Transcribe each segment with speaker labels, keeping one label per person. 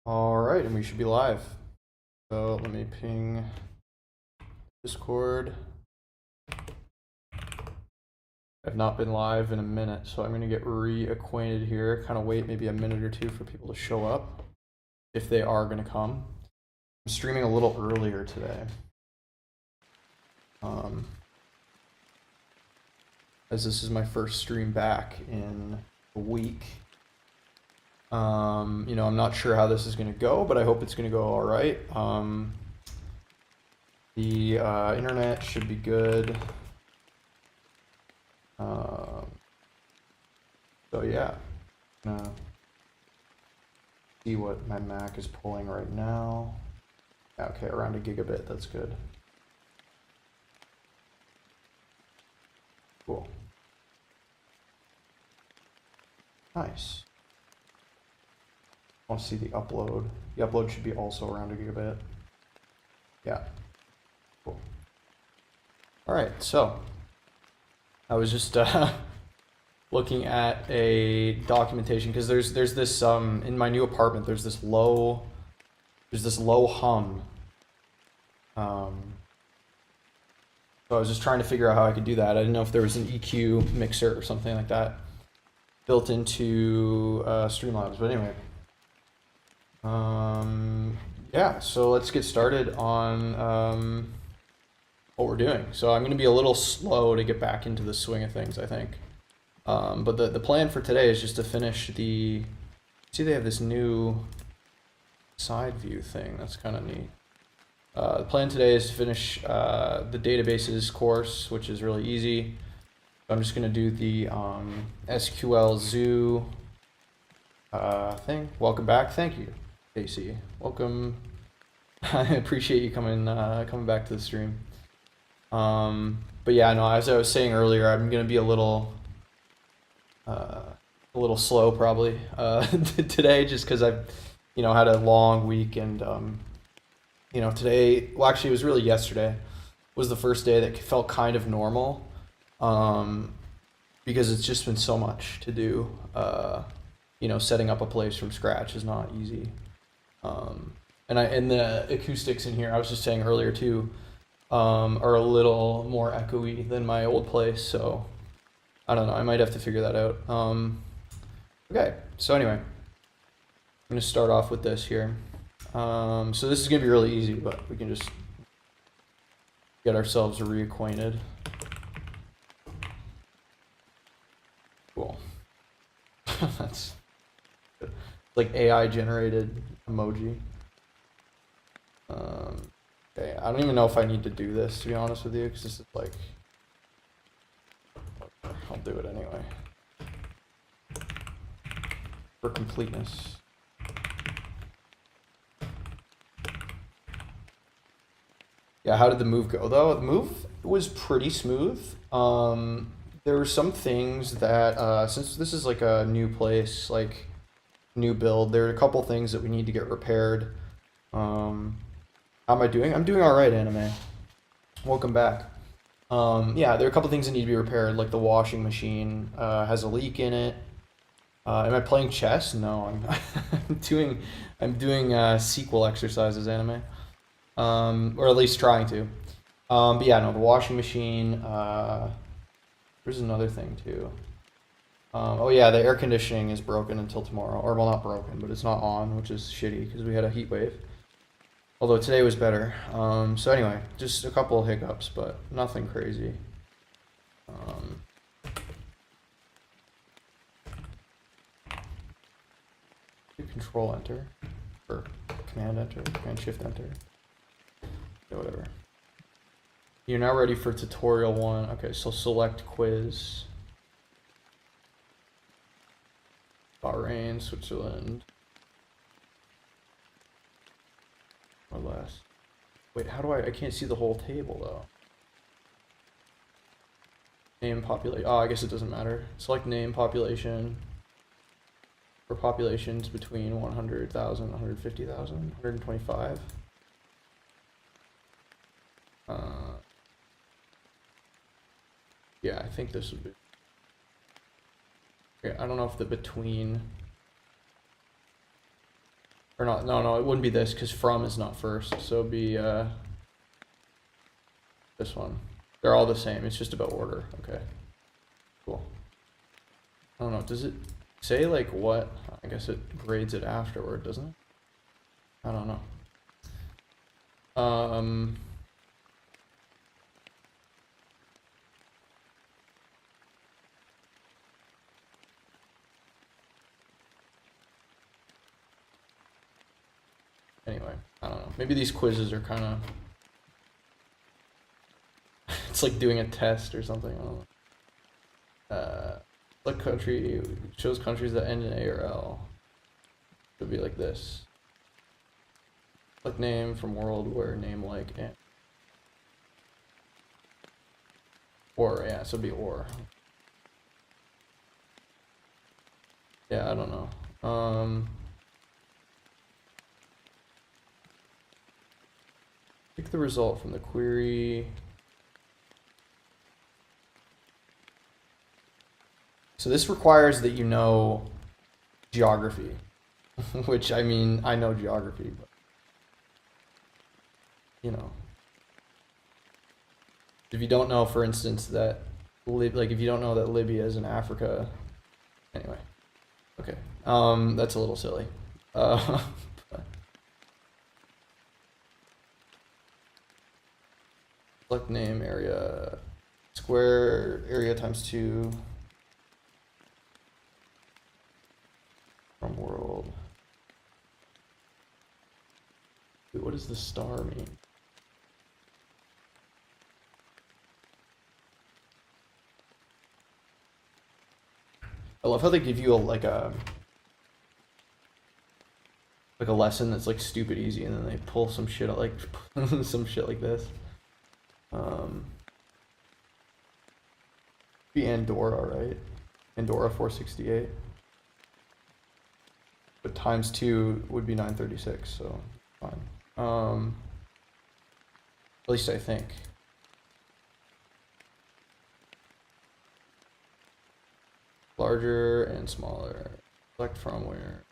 Speaker 1: All right, and we should be live. So let me ping Discord. I've not been live in a minute, so I'm going to get reacquainted here. Kind of wait maybe a minute or two for people to show up, if they are going to come. I'm streaming a little earlier today. As this is my first stream back in a week. You know, I'm not sure how this is going to go, but I hope it's going to go all right. The internet should be good. So yeah, see what my Mac is pulling right now. Okay, around a gigabit, that's good. Cool. Nice. I want to see the upload. The upload should be also around a gigabit. Yeah. Cool. All right, so I was just looking at a documentation because there's this in my new apartment there's this low hum. So I was just trying to figure out how I could do that. I didn't know if there was an EQ mixer or something like that built into Streamlabs, but anyway. Yeah, so let's get started on what we're doing. So I'm going to be a little slow to get back into the swing of things, I think. But the plan for today is just to finish the... See, they have this new side view thing. That's kind of neat. The plan today is to finish the databases course, which is really easy. I'm just going to do the SQL Zoo thing. Welcome back. Thank you, Casey. Welcome. I appreciate you coming back to the stream. But yeah, no, as I was saying earlier, I'm going to be a little slow probably today, just because I've had a long week, and today, well, actually it was really yesterday was the first day that felt kind of normal, because it's just been so much to do. Setting up a place from scratch is not easy, and the acoustics in here, I was just saying earlier too, are a little more echoey than my old place, so I don't know, I might have to figure that out. Okay, so anyway, I'm going to start off with this here. So this is going to be really easy, but we can just get ourselves reacquainted. Cool. That's good. Like AI generated emoji. Okay, I don't even know if I need to do this, to be honest with you, because this is like, I'll do it anyway for completeness. Yeah, how did the move go though? The move was pretty smooth. There were some things that, since this is like a new place, like new build, there are a couple things that we need to get repaired. How am I doing? I'm doing all right, Anime. Welcome back. Yeah, there are a couple things that need to be repaired, like the washing machine has a leak in it. Am I playing chess? No, I'm doing SQL exercises, Anime. Or at least trying to. But yeah, no, the washing machine. There's another thing too. Oh yeah, the air conditioning is broken until tomorrow. Or, well, not broken, but it's not on, which is shitty because we had a heat wave. Although today was better. So anyway, just a couple of hiccups, but nothing crazy. Control enter, or command enter, command shift enter. Yeah, whatever. You're now ready for tutorial 1. Okay, so select quiz. Bahrain, Switzerland. Or less. Wait, how do I can't see the whole table though. Name, population. Oh, I guess it doesn't matter. Select name, population. For populations between 100,000, 150,000, 125. Yeah, I think this would be. Okay, I don't know if the between Or not, no, it wouldn't be this because from is not first. So it'd be this one. They're all the same. It's just about order. Okay, cool. I don't know. Does it say like what? I guess it grades it afterward, doesn't it? I don't know. Anyway, I don't know. Maybe these quizzes are kind of... it's like doing a test or something. I don't know. What country shows countries that end in A or L? It would be like this. Like name from world where name like and. Or, yeah, so it'd be or. Yeah, I don't know. Pick the result from the query. So this requires that you know geography, which I mean, I know geography, but you know, if you don't know, for instance, that if you don't know that Libya is in Africa, anyway, okay, that's a little silly. Select name area, square area times 2 from world. Wait, what does the star mean? I love how they give you like a lesson that's like stupid easy, and then they pull some shit out, like some shit like this. Be Andorra, right? Andorra 468. But times 2 would be 936, so fine. At least I think. Larger and smaller. Select from where.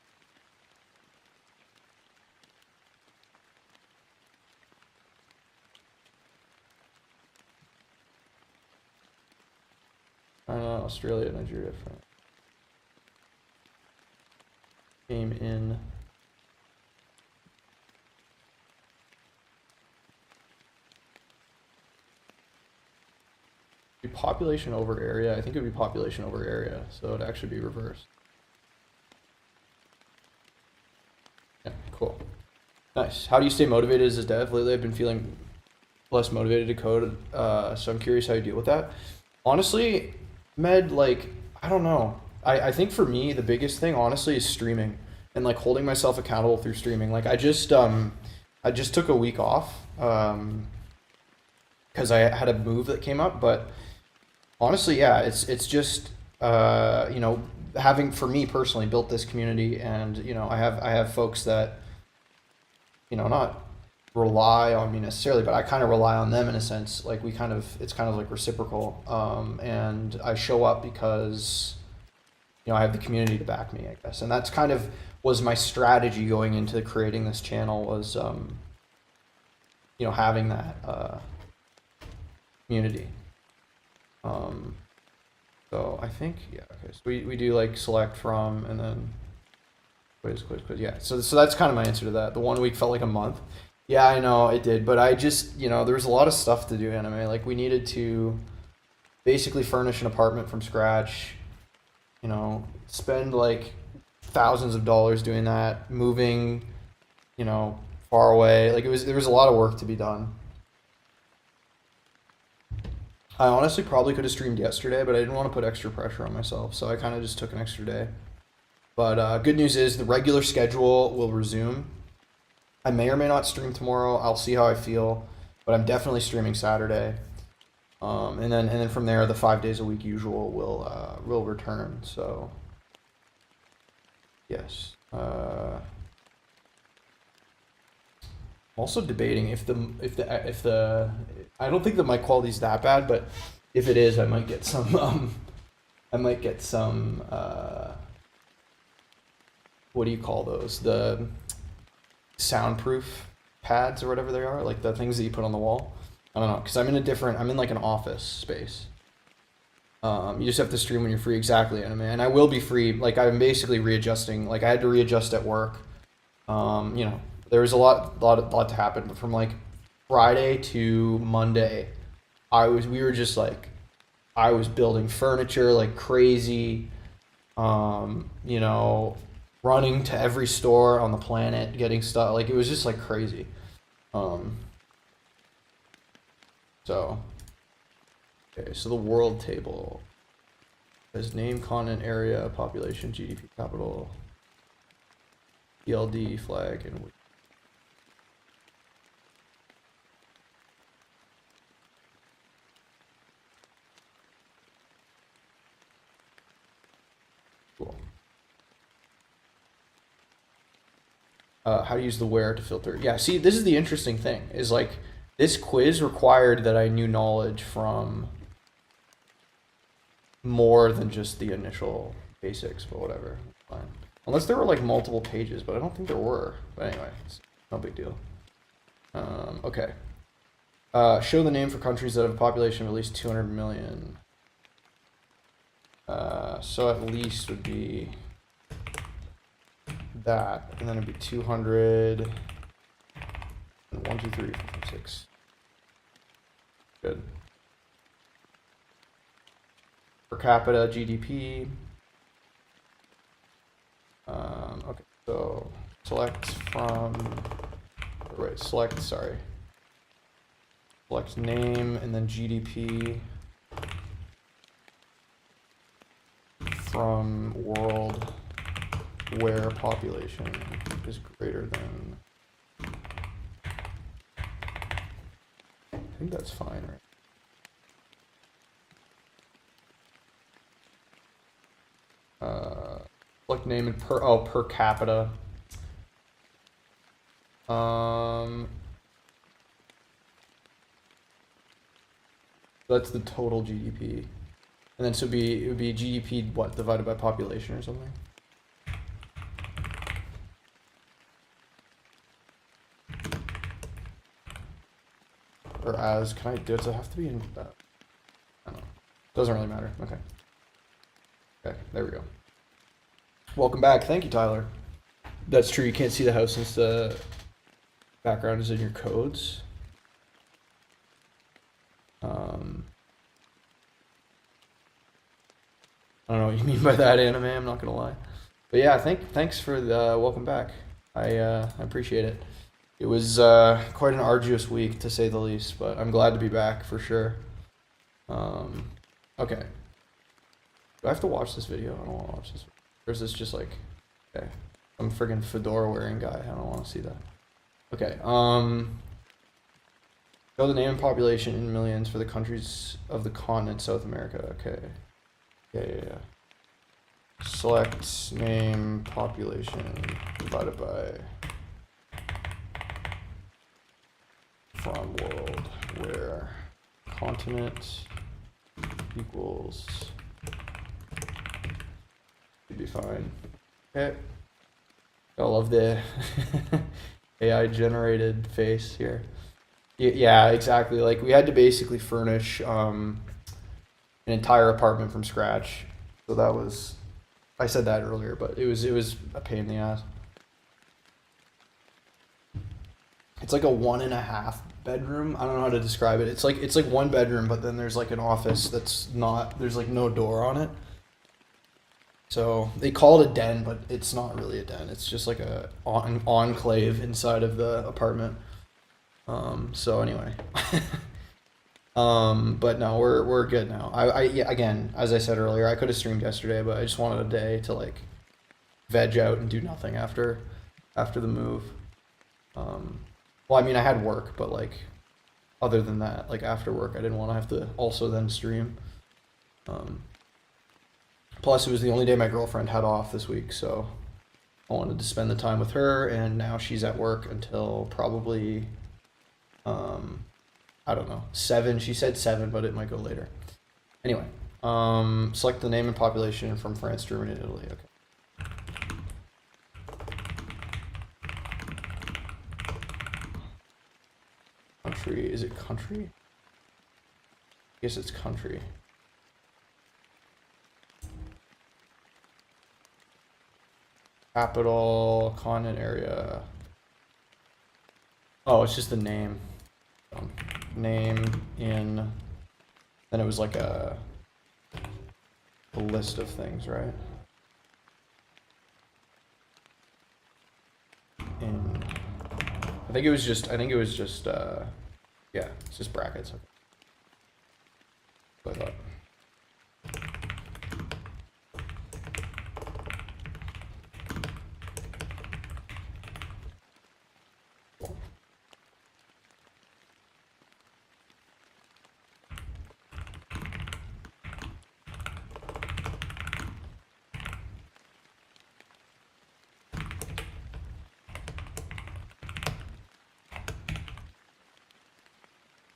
Speaker 1: Australia, Nigeria, France. Came in. Be population over area. I think it would be population over area, so it'd actually be reversed. Yeah, cool. Nice. How do you stay motivated as a dev? Lately, I've been feeling less motivated to code, so I'm curious how you deal with that. Honestly, Med, like, I don't know. I think for me, the biggest thing, honestly, is streaming and like holding myself accountable through streaming. Like I just took a week off because I had a move that came up, but honestly, yeah, it's just you know, having, for me personally, built this community, and you know, I have folks that, you know, not rely on me necessarily, but I kind of rely on them in a sense. Like it's kind of like reciprocal, and I show up because, you know, I have the community to back me, I guess. And that's kind of was my strategy going into creating this channel, was you know, having that community. So I think, yeah, okay, so we do like select from, and then quiz, yeah. So that's kind of my answer to that. The 1 week felt like a month. Yeah, I know it did, but I just, you know, there was a lot of stuff to do, anime. Like we needed to basically furnish an apartment from scratch, you know, spend like thousands of dollars doing that, moving, you know, far away. Like there was a lot of work to be done. I honestly probably could have streamed yesterday, but I didn't want to put extra pressure on myself, so I kind of just took an extra day. But good news is the regular schedule will resume. I may or may not stream tomorrow. I'll see how I feel, but I'm definitely streaming Saturday. And then from there, the 5 days a week usual will return. So yes. I'm also debating if the I don't think the mic quality is that bad, but if it is, I might get some what do you call those? The soundproof pads or whatever they are, like the things that you put on the wall. I don't know, because I'm in like an office space. You just have to stream when you're free, exactly, anime. And I will be free. Like I'm basically readjusting. Like I had to readjust at work. You know, there was a lot to happen. But from like Friday to Monday, we were just like, I was building furniture like crazy. You know, running to every store on the planet, getting stuff. Like it was just like crazy. So. Okay, so the world table has name, continent, area, population, GDP, capital, ELD, flag, and week. Cool. How to use the where to filter. Yeah, see, this is the interesting thing, is like, this quiz required that I knew knowledge from more than just the initial basics, but whatever, fine. Unless there were like multiple pages, but I don't think there were. But anyway, it's no big deal. Okay. Show the name for countries that have a population of at least 200 million. So at least would be that, and then it'd be 200, and 1, 2, 3, 4, 5, 6. Good. Per capita GDP. Okay, so select select name and then GDP from world where population is greater than. I think that's fine, right? Select name and per capita. That's the total GDP, and then so it would be GDP what divided by population or something. Or as does it have to be in? I don't know. Doesn't really matter. Okay. Okay, there we go. Welcome back. Thank you, Tyler. That's true. You can't see the house since the background is in your codes. I don't know what you mean by that, anime. I'm not gonna lie, but yeah, thanks for the welcome back. I appreciate it. It was quite an arduous week to say the least, but I'm glad to be back for sure. Okay. Do I have to watch this video? I don't want to watch this. Or is this just like, okay, I'm friggin' fedora wearing guy. I don't want to see that. Okay. Show the name and population in millions for the countries of the continent South America. Okay. Yeah. Select name, population divided by from world where continent equals. Should be fine. Okay. I love the AI generated face here. Yeah, exactly. Like we had to basically furnish an entire apartment from scratch. So that was, I said that earlier, but it was a pain in the ass. It's like a 1.5 bedroom. I don't know how to describe it. It's like one bedroom, but then there's like an office that's not, there's like no door on it. So they call it a den, but it's not really a den. It's just like an enclave inside of the apartment. So anyway, but no, we're good now. Yeah, again, as I said earlier, I could have streamed yesterday, but I just wanted a day to like veg out and do nothing after the move. Well, I mean, I had work, but like other than that, like after work, I didn't want to have to also then stream. Plus, it was the only day my girlfriend had off this week, so I wanted to spend the time with her, and now she's at work until probably, I don't know, 7. She said 7, but it might go later. Anyway, select the name and population from France, Germany, and Italy. Okay. Country, is it country? I guess it's country. Capital, continent area. Oh, it's just the name. Name in, then it was like a list of things, right? In, I think it was just, yeah, it's just brackets. What I thought.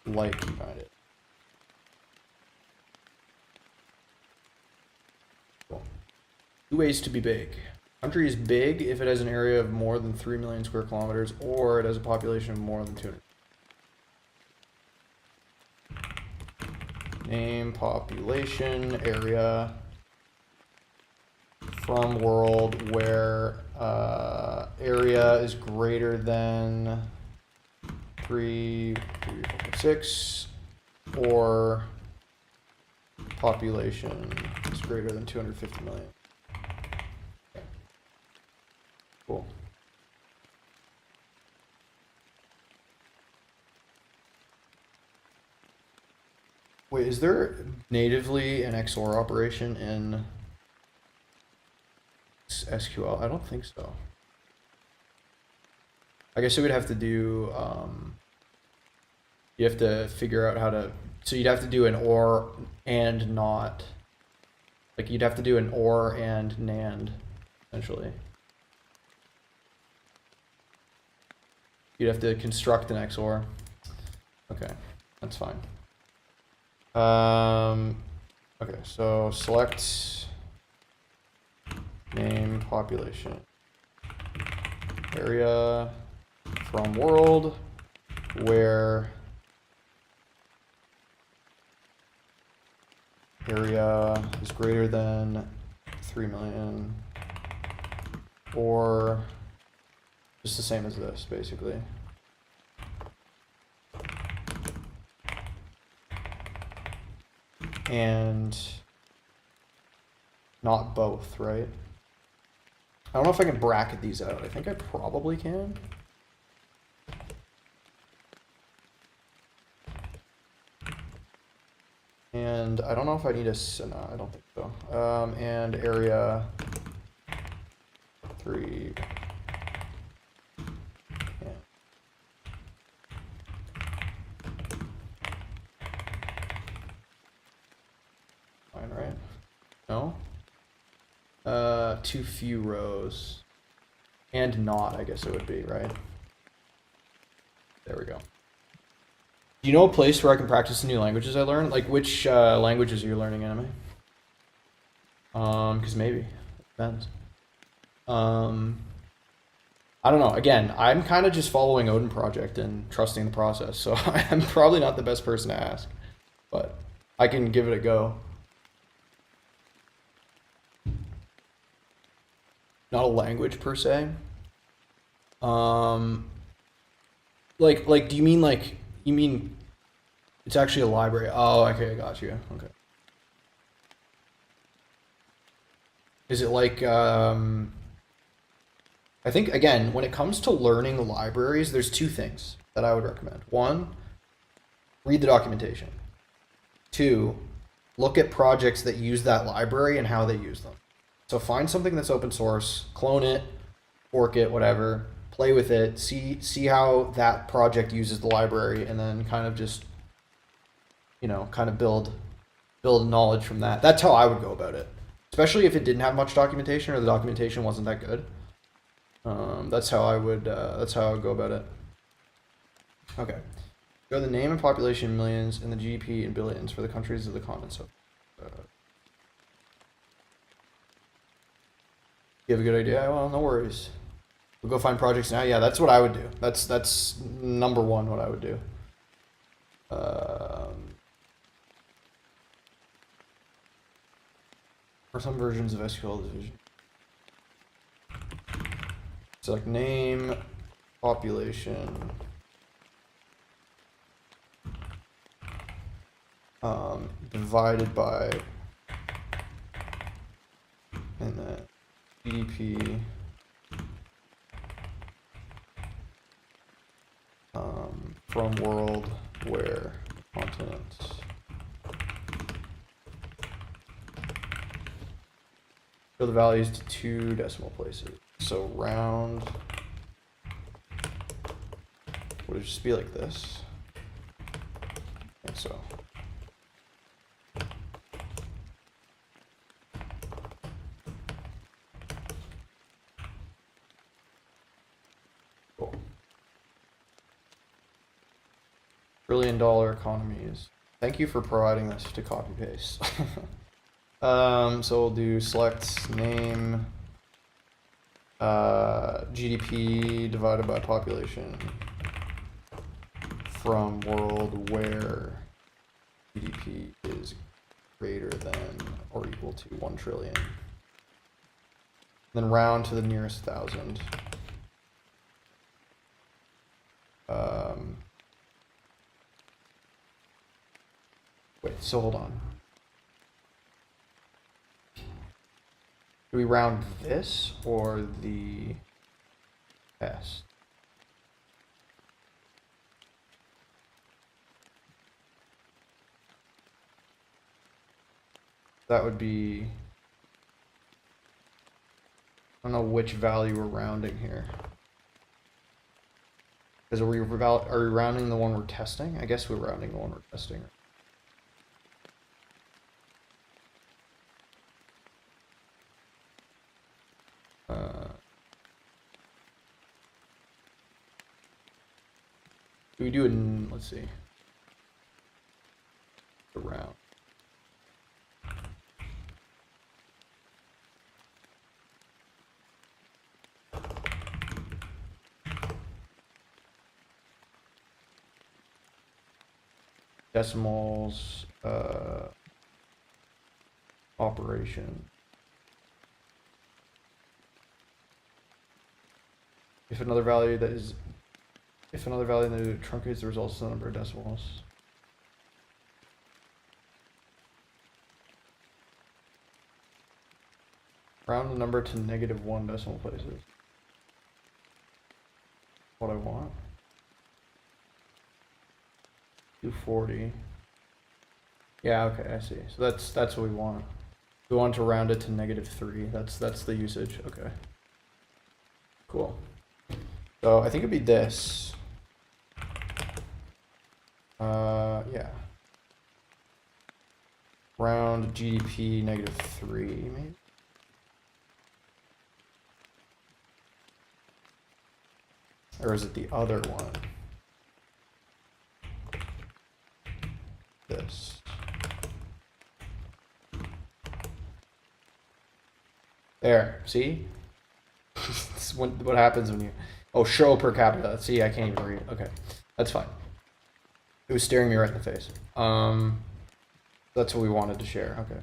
Speaker 1: Light behind it. Cool. 2 ways to be big. Country is big if it has an area of more than 3 million square kilometers, or it has a population of more than 200. Name, population, area, from world where area is greater than 3.6, or population is greater than 250 million. Okay. Cool. Wait, is there natively an XOR operation in SQL? I don't think so. I guess you would have to do, you have to figure out how to, so you'd have to do an OR and not, like you'd have to do an OR and NAND, essentially. You'd have to construct an XOR. Okay, that's fine. Okay, so select name, population, area, from world, where area is greater than 3 million, or just the same as this, basically. And not both, right? I don't know if I can bracket these out. I think I probably can. And I don't know if I need a, no, I don't think so. And area 3. Yeah. Fine, right? No? Too few rows. And not, I guess it would be, right? There we go. Do you know a place where I can practice the new languages I learned? Like which languages are you learning, Anime? Because maybe. It depends. I don't know. Again, I'm kind of just following Odin Project and trusting the process, so I'm probably not the best person to ask, but I can give it a go. Not a language per se. Like, do you mean like, you mean it's actually a library? Oh, okay, I got you. Okay. Is it like, I think, again, when it comes to learning libraries, there's 2 things that I would recommend. 1, read the documentation. 2, look at projects that use that library and how they use them. So find something that's open source, clone it, fork it, whatever, play with it, see how that project uses the library, and then kind of just, you know, kind of build knowledge from that. That's how I would go about it, especially if it didn't have much documentation or the documentation wasn't that good. That's how I would go about it. Okay, go the name and population in millions and the GDP in billions for the countries of the continent. So, you have a good idea? Well, no worries. We'll go find projects now. Yeah, that's what I would do. That's number 1 what I would do. For some versions of SQL division. Select name, population, divided by, and then GDP, from world where continent. Show the values to 2 decimal places. So round would it just be like this? I think so. Cool. $1 trillion economies. Thank you for providing this to copy paste. So we'll do select name, GDP divided by population from world where GDP is greater than or equal to 1 trillion. Then round to the nearest 1,000. Wait, so hold on. Do we round this or the test? That would be, I don't know which value we're rounding here. Because are we rounding the one we're testing? I guess we're rounding the one we're testing. Do we do it in, let's see, the round. Decimals, operation. If another value that truncates the results to the number of decimals. Round the number to -1 decimal places. What I want. 240. Yeah, okay, I see. So that's what we want. We want to round it to -3. That's the usage. Okay. Cool. So I think it'd be this. Yeah. Round GDP -3, maybe. Or is it the other one? This. There, see? This is what happens when you... Oh, show per capita. See, I can't even read. Okay, that's fine. It was staring me right in the face. That's what we wanted to share. Okay,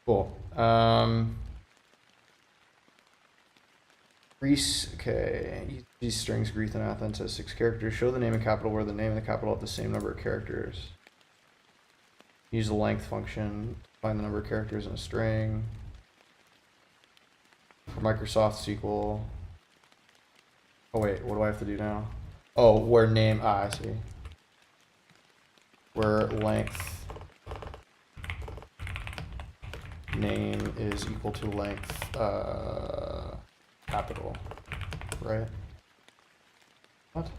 Speaker 1: cool. Greece, okay. These strings, Greek and Athens has 6 characters. Show the name and capital where the name and the capital have the same number of characters. Use the length function, find the number of characters in a string. For Microsoft SQL. Oh wait, what do I have to do now? Oh, where name, I see. Where length name is equal to length capital, right? What?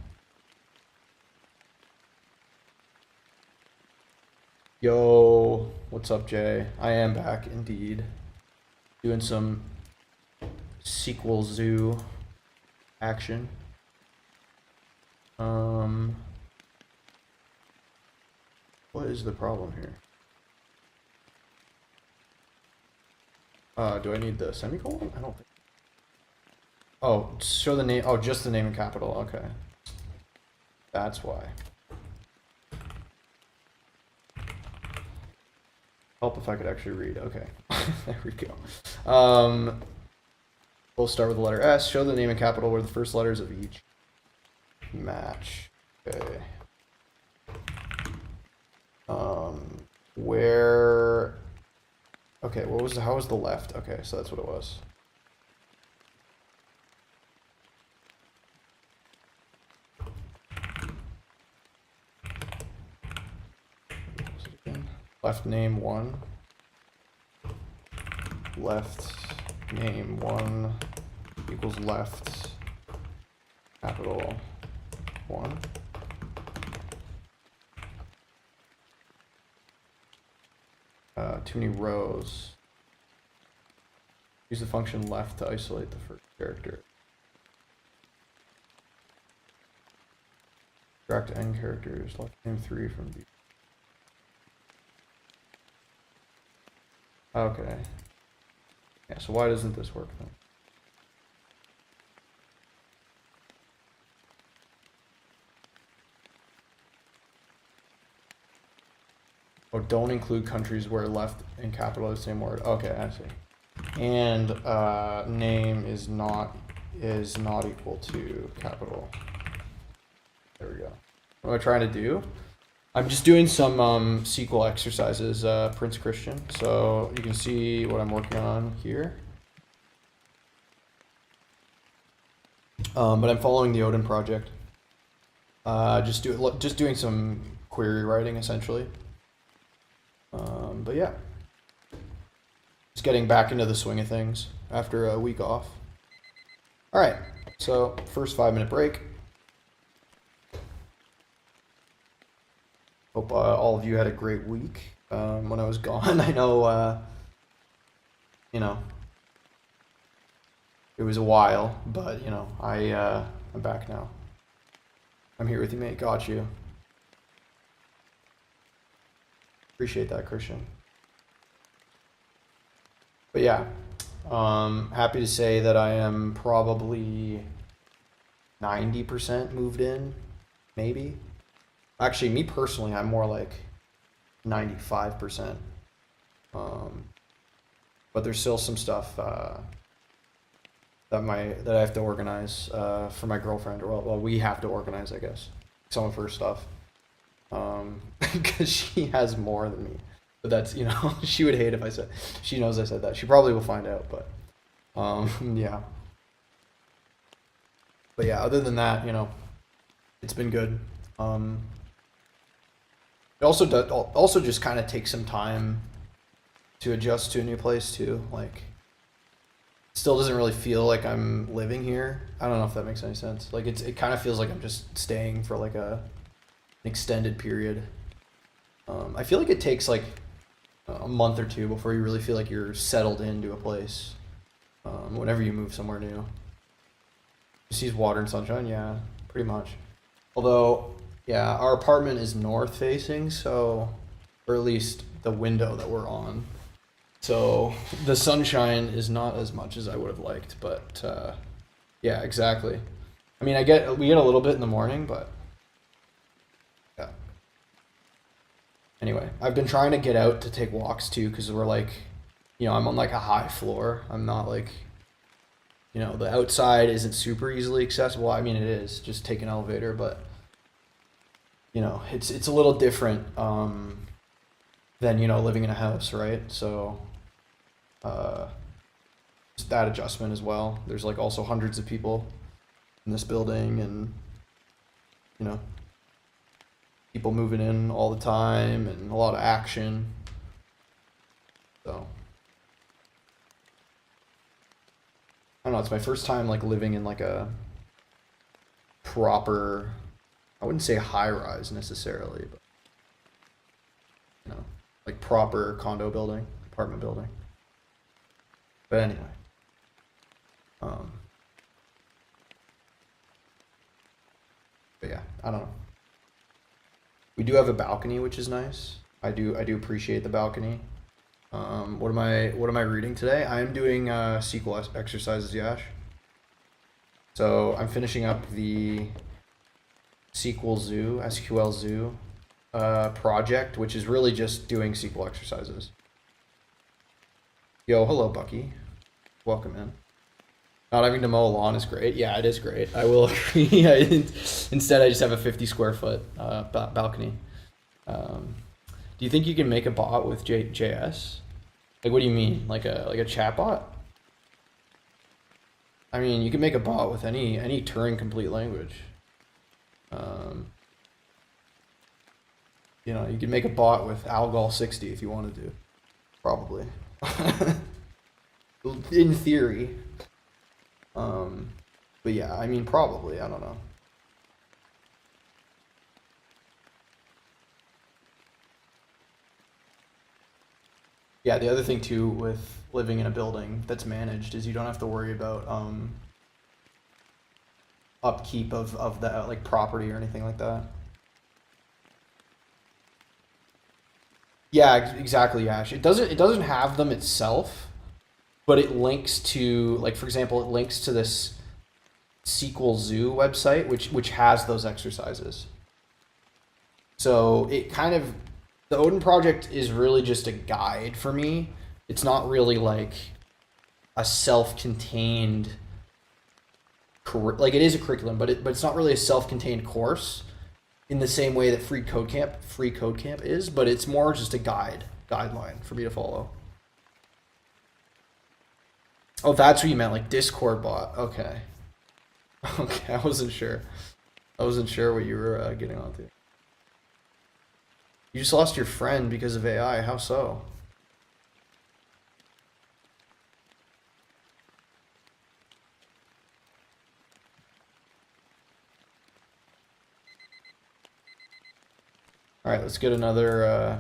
Speaker 1: Yo, what's up, Jay? I am back indeed. Doing some SQL Zoo action. What is the problem here? Do I need the semicolon? I don't think. Oh, show the name. Oh, just the name and capital. Okay. That's why. Help if I could actually read. Okay, there we go. We'll start with the letter S. Show the name in capital where the first letters of each match. Okay. Where? Okay, how was the left? Okay, so that's what it was. Left name 1. Left name 1 equals left capital 1. Too many rows. Use the function left to isolate the first character. Subtract n characters. Left name 3 from B. Okay. Yeah, so why doesn't this work then? Oh, don't include countries where left and capital is the same word. Okay, I see. And name is not equal to capital. There we go. What am I trying to do? I'm just doing some SQL exercises, Prince Christian. So you can see what I'm working on here. But I'm following the Odin project. Just doing some query writing essentially. But yeah, just getting back into the swing of things after a week off. All right, so first 5-minute break. Hope all of you had a great week when I was gone. I know, you know, it was a while, but you know, I'm back now. I'm here with you, mate. Got you. Appreciate that, Christian. But yeah, happy to say that I am probably 90% moved in, maybe. Actually, me personally, I'm more like 95%. But there's still some stuff that I have to organize for my girlfriend, or well, we have to organize, I guess, some of her stuff. Because she has more than me. But that's, you know, she would hate if I said, she knows I said that. She probably will find out, but yeah. But yeah, other than that, you know, it's been good. It also just kind of takes some time to adjust to a new place too. Like, still doesn't really feel like I'm living here. I don't know if that makes any sense. Like it kind of feels like I'm just staying for like an extended period. I feel like it takes like a month or two before you really feel like you're settled into a place. Whenever you move somewhere new. You see water and sunshine, yeah, pretty much. Although, yeah, our apartment is north facing, so, or at least the window that we're on. So the sunshine is not as much as I would have liked, but yeah, exactly. I mean, we get a little bit in the morning, but yeah. Anyway, I've been trying to get out to take walks too, because we're like, you know, I'm on like a high floor. I'm not like, you know, the outside isn't super easily accessible. I mean, it is, just take an elevator, but you know, it's a little different than, you know, living in a house, right? So just that adjustment as well. There's like also hundreds of people in this building, and you know, people moving in all the time and a lot of action. So I don't know, it's my first time like living in like a proper, I wouldn't say high rise necessarily, but you know, like proper condo building, apartment building. But anyway, but yeah, I don't know. We do have a balcony, which is nice. I do appreciate the balcony. What am I reading today? I am doing SQL exercises, Yash. So I'm finishing up the SQL Zoo project, which is really just doing SQL exercises. Yo, hello, Bucky. Welcome in. Not having to mow a lawn is great. Yeah, it is great. I will agree. Instead, I just have a 50 square foot balcony. Do you think you can make a bot with JS? Like, what do you mean? Like a chat bot? I mean, you can make a bot with any Turing complete language. You know, you can make a bot with Algol 60 if you wanted to. Probably. In theory. But yeah, I mean, probably. I don't know. Yeah, the other thing too with living in a building that's managed is you don't have to worry about upkeep of that like property or anything like that. Yeah, exactly, Ash. It doesn't have them itself, but it links to, like, for example, it links to this SQL Zoo website which has those exercises. So it kind of, the Odin project is really just a guide for me. It's not really like a self-contained like, it is a curriculum, but it's not really a self-contained course in the same way that Free Code Camp is, but it's more just a guideline for me to follow. Oh, that's what you meant, like Discord bot. Okay. Okay, I wasn't sure. I wasn't sure what you were getting onto. You just lost your friend because of AI. How so? All right, let's get another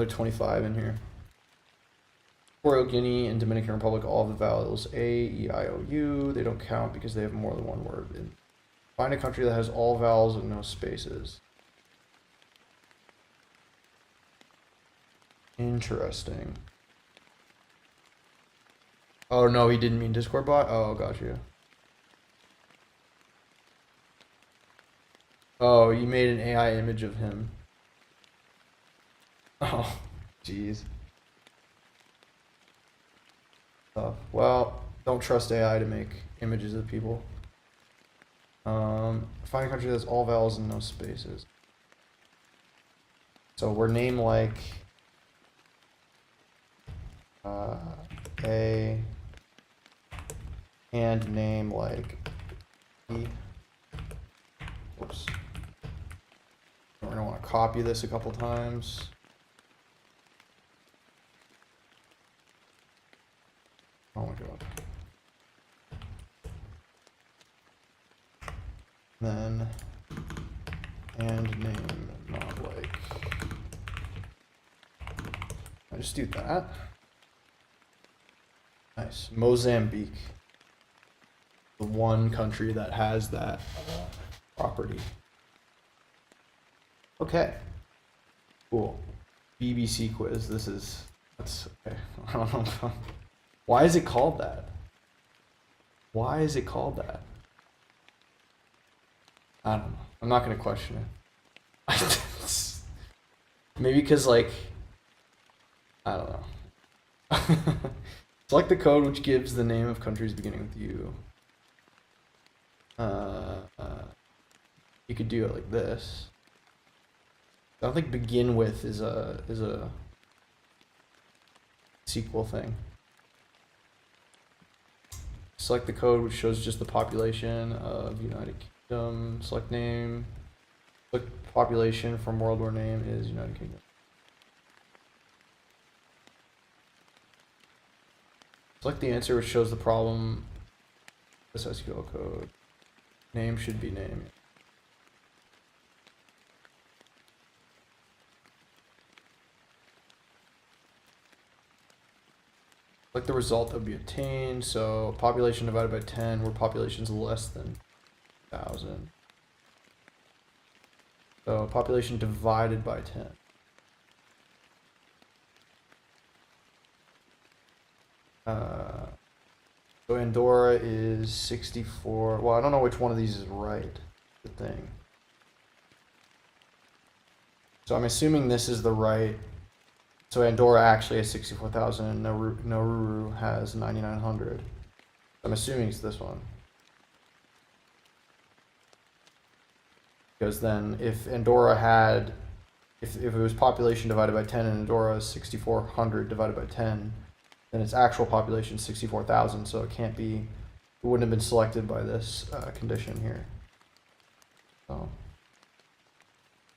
Speaker 1: 25 in here. Equatorial Guinea and Dominican Republic, all of the vowels A, E, I, O, U, they don't count because they have more than one word. Find a country that has all vowels and no spaces. Interesting. Oh no, he didn't mean Discord bot? Oh, got you. Oh, you made an AI image of him. Oh, jeez. Well, don't trust AI to make images of people. Find a country that's all vowels and no spaces. So we're named like A and name like E. Oops. We're gonna want to copy this a couple times. Oh my god. Then and name not like. I just do that. Nice. Mozambique. The one country that has that property. Okay. Cool. BBC quiz. That's okay. I don't know. Why is it called that? Why is it called that? I don't know. I'm not gonna question it. Maybe because, like, I don't know. Select the code which gives the name of countries beginning with U. You could do it like this. I don't think begin with is a SQL thing. Select the code which shows just the population of United Kingdom. Select name. Select population from world where name is United Kingdom. Select the answer which shows the problem. This SQL code. Name should be name. Like the result that would be obtained. So population divided by 10, where population is less than 1,000. So population divided by 10. So Andorra is 64. Well, I don't know which one of these is right. The thing. So I'm assuming this is the right. So Andorra actually has 64,000 and Nauru has 9,900. I'm assuming it's this one. Because then if Andorra had, if it was population divided by 10 and Andorra is 6,400 divided by 10, then its actual population is 64,000, so it can't be, it wouldn't have been selected by this condition here. So,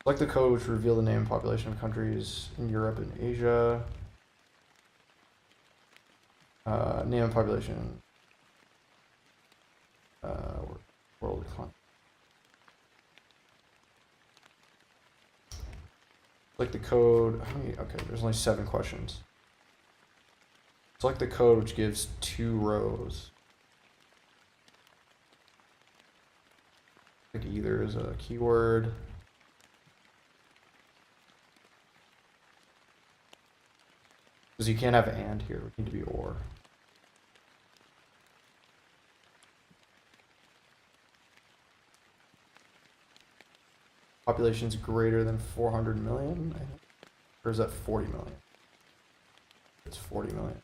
Speaker 1: select the code which reveal the name and population of countries in Europe and Asia. Name and population. World economy. Select the code. How many? Okay, there's only 7 questions. Select the code which gives 2 rows. Like either is a keyword. Because you can't have and here. We need to be or. Population's greater than 400 million, I think. Or is that 40 million? It's 40 million.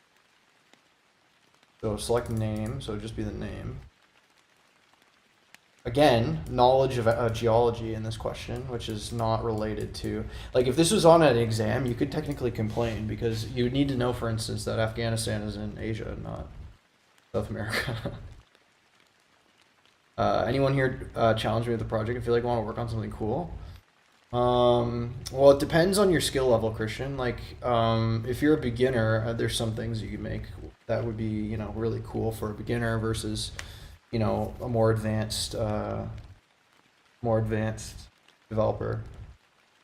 Speaker 1: So select name, so it'd just be the name. Again, knowledge of geology in this question, which is not related to, like if this was on an exam, you could technically complain because you would need to know, for instance, that Afghanistan is in Asia, not South America. Anyone here challenge me with the project? I feel like I want to work on something cool. Well, it depends on your skill level, Christian. Like, if you're a beginner, there's some things you can make that would be, you know, really cool for a beginner versus, you know, a more advanced developer.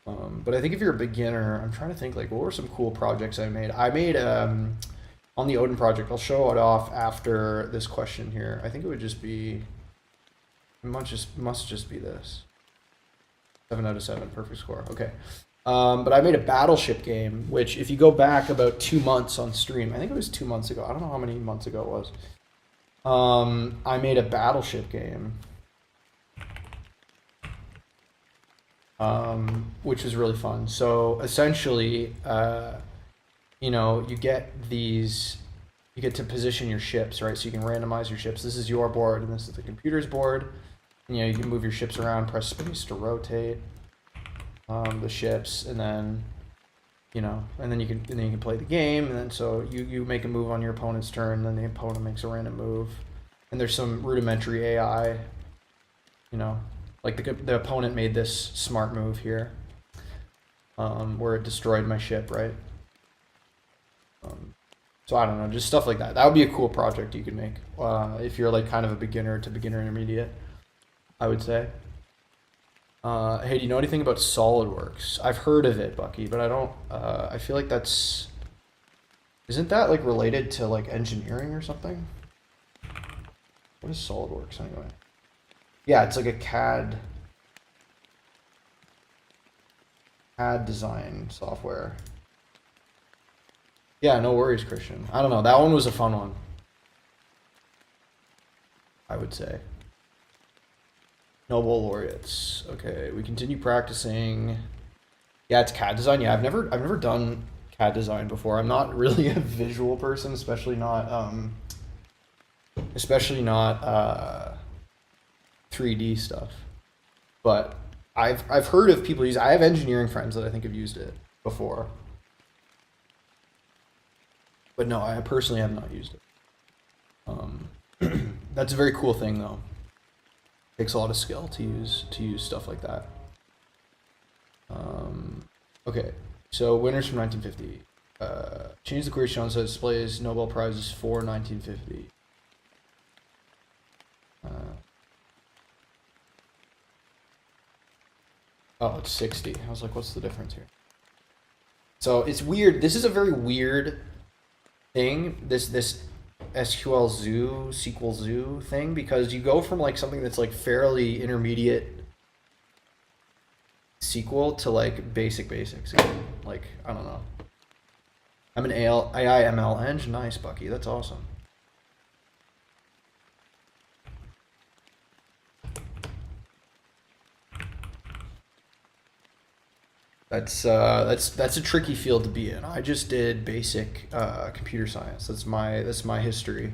Speaker 1: But I think if you're a beginner, I'm trying to think like what were some cool projects I made. I made on the Odin project. I'll show it off after this question here. I think it would just be. It must just be this. 7 out of 7, perfect score. Okay. But I made a battleship game, which if you go back about 2 months on stream, I think it was 2 months ago. I don't know how many months ago it was. I made a battleship game, which was really fun. So essentially, you know, you get to position your ships, right? So you can randomize your ships. This is your board, and this is the computer's board. And, you know, you can move your ships around, press space to rotate the ships, and then, you know, and then you can play the game. And then so you make a move on your opponent's turn, then the opponent makes a random move, and there's some rudimentary AI. You know, like the opponent made this smart move here, where it destroyed my ship, right? So I don't know, just stuff like that. That would be a cool project you could make if you're like kind of a beginner to beginner intermediate, I would say. Hey, do you know anything about SolidWorks? I've heard of it, Bucky, but I don't. I feel like isn't that like related to like engineering or something? What is SolidWorks anyway? Yeah, it's like a CAD design software. Yeah, no worries, Christian. I don't know. That one was a fun one, I would say. Nobel laureates. Okay, we continue practicing. Yeah, it's CAD design. Yeah, I've never done CAD design before. I'm not really a visual person, especially not 3D stuff. But I've heard of people use. I have engineering friends that I think have used it before. But no, I personally have not used it. That's a very cool thing, though. Takes a lot of skill to use stuff like that. Okay, so winners from 1950. Change the query shown so it displays Nobel Prizes for 1950. Oh, it's 60. I was like, what's the difference here? So it's weird. This is a very weird thing, this SQL Zoo thing, because you go from like something that's like fairly intermediate SQL to like basics. Like, I don't know. I'm an AI ML eng. Nice, Bucky. That's awesome. That's a tricky field to be in. I just did basic computer science. That's my history.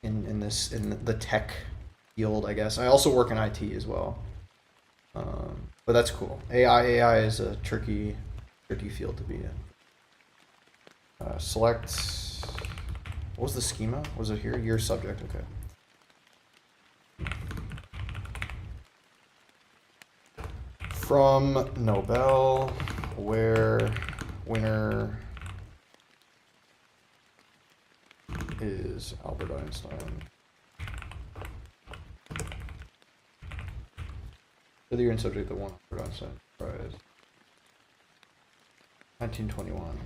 Speaker 1: In the tech field, I guess. I also work in IT as well. But that's cool. AI is a tricky field to be in. Select. What was the schema? Was it here? Your subject. Okay. From Nobel, where winner is Albert Einstein. Whether you're in subject that won Albert Einstein Prize. 1921.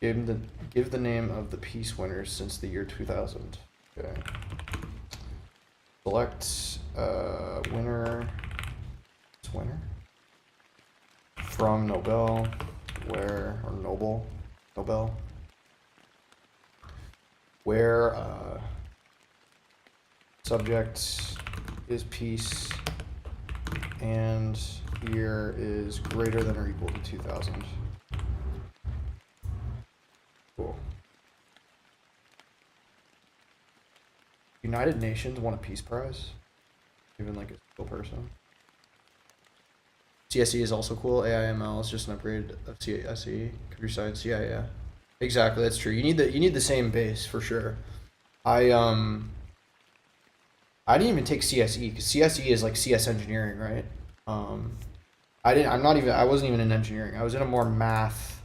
Speaker 1: Give the name of the peace winners since the year 2000. Okay. Select winner. It's winner. From Nobel, where, or Nobel. Where subject is peace and year is greater than or equal to 2000. Cool. United Nations won a peace prize, given like a single person. CSE is also cool. AIML is just an upgrade of CSE. Computer science, yeah. Exactly, that's true. You need the same base for sure. I didn't even take CSE because CSE is like CS engineering, right? I wasn't even in engineering. I was in a more math,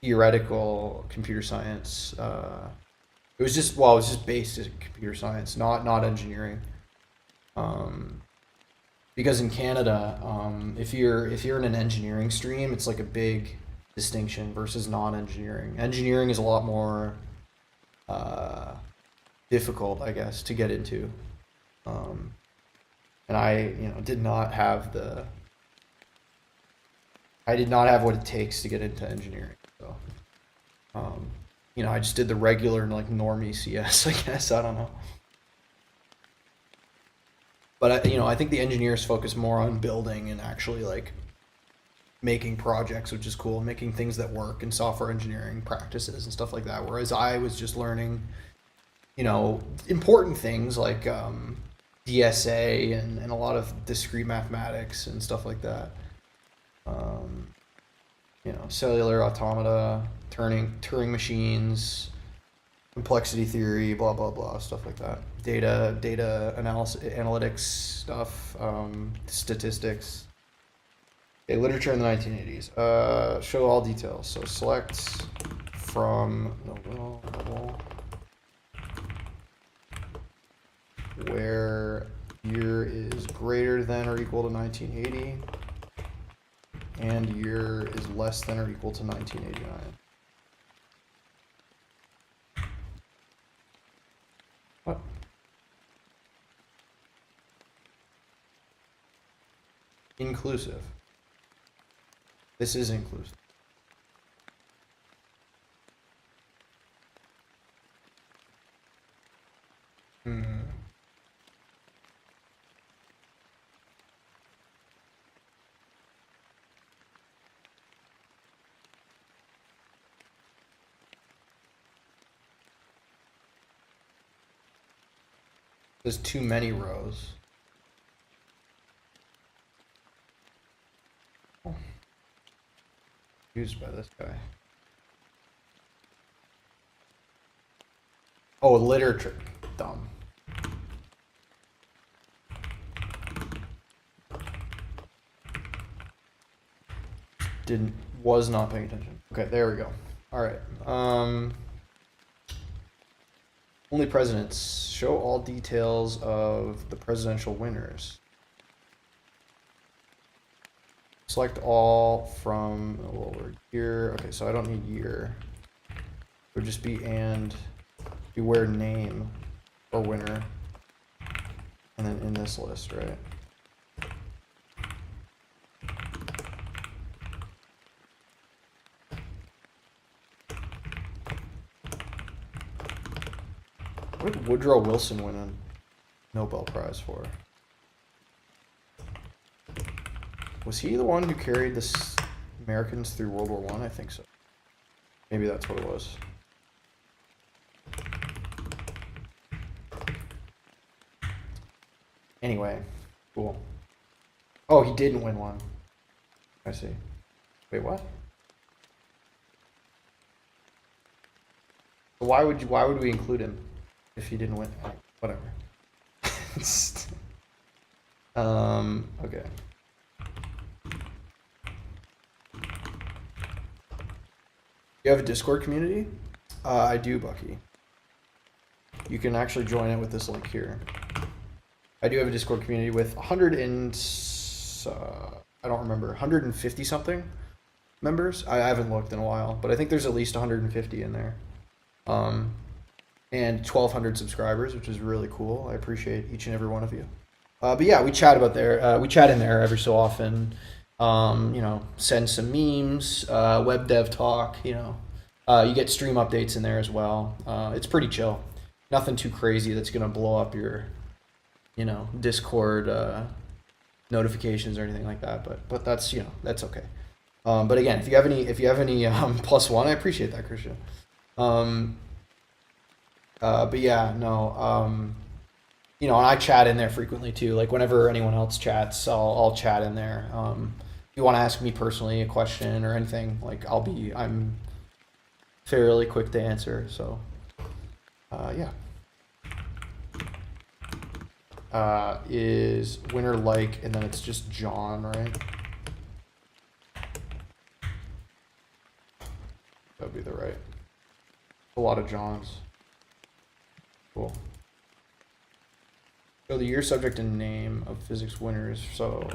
Speaker 1: theoretical computer science. It was just based in computer science, not engineering. Because in Canada, if you're in an engineering stream, it's like a big distinction versus non-engineering. Engineering is a lot more difficult, I guess, to get into. And I did not have what it takes to get into engineering. So, I just did the regular like normie CS, I guess. I don't know. But I think the engineers focus more on building and actually like making projects, which is cool, making things that work and software engineering practices and stuff like that. Whereas I was just learning, important things like DSA and a lot of discrete mathematics and stuff like that. Cellular automata, Turing machines, complexity theory, blah blah blah, stuff like that. Data analysis, analytics stuff, statistics. Okay, literature in the 1980s. Show all details. So select from Nobel, where year is greater than or equal to 1980, and year is less than or equal to 1989. What? Inclusive. This is inclusive. There's too many rows. Used by this guy. Oh, literature. Dumb. Was not paying attention. Okay, there we go. All right. Only presidents. Show all details of the presidential winners. Select all from year. Okay, so I don't need year. It would just be and beware name or winner. And then in this list, right? What did Woodrow Wilson win a Nobel Prize for? Was he the one who carried the Americans through World War One? I think so. Maybe that's what it was. Anyway, cool. Oh, he didn't win one. I see. Wait, what? Why would we include him if he didn't win? Whatever. Okay. You have a Discord community? I do, Bucky. You can actually join it with this link here. I do have a Discord community with 100 and I don't remember, 150 something members. I haven't looked in a while, but I think there's at least 150 in there. And 1,200 subscribers, which is really cool. I appreciate each and every one of you. But yeah, we chat about there. We chat in there every so often. You know, send some memes, web dev talk. You know, you get stream updates in there as well. It's pretty chill. Nothing too crazy that's gonna blow up your, you know, Discord notifications or anything like that. But that's, you know, that's okay. But again, if you have any +1, I appreciate that, Christian. But yeah, no. You know, and I chat in there frequently too. Like whenever anyone else chats, I'll chat in there. If you want to ask me personally a question or anything, like I'm fairly quick to answer. So, yeah. Is winner like, and then it's just John, right? That'd be the right. A lot of Johns. Cool. So the year, subject, and name of physics winners. So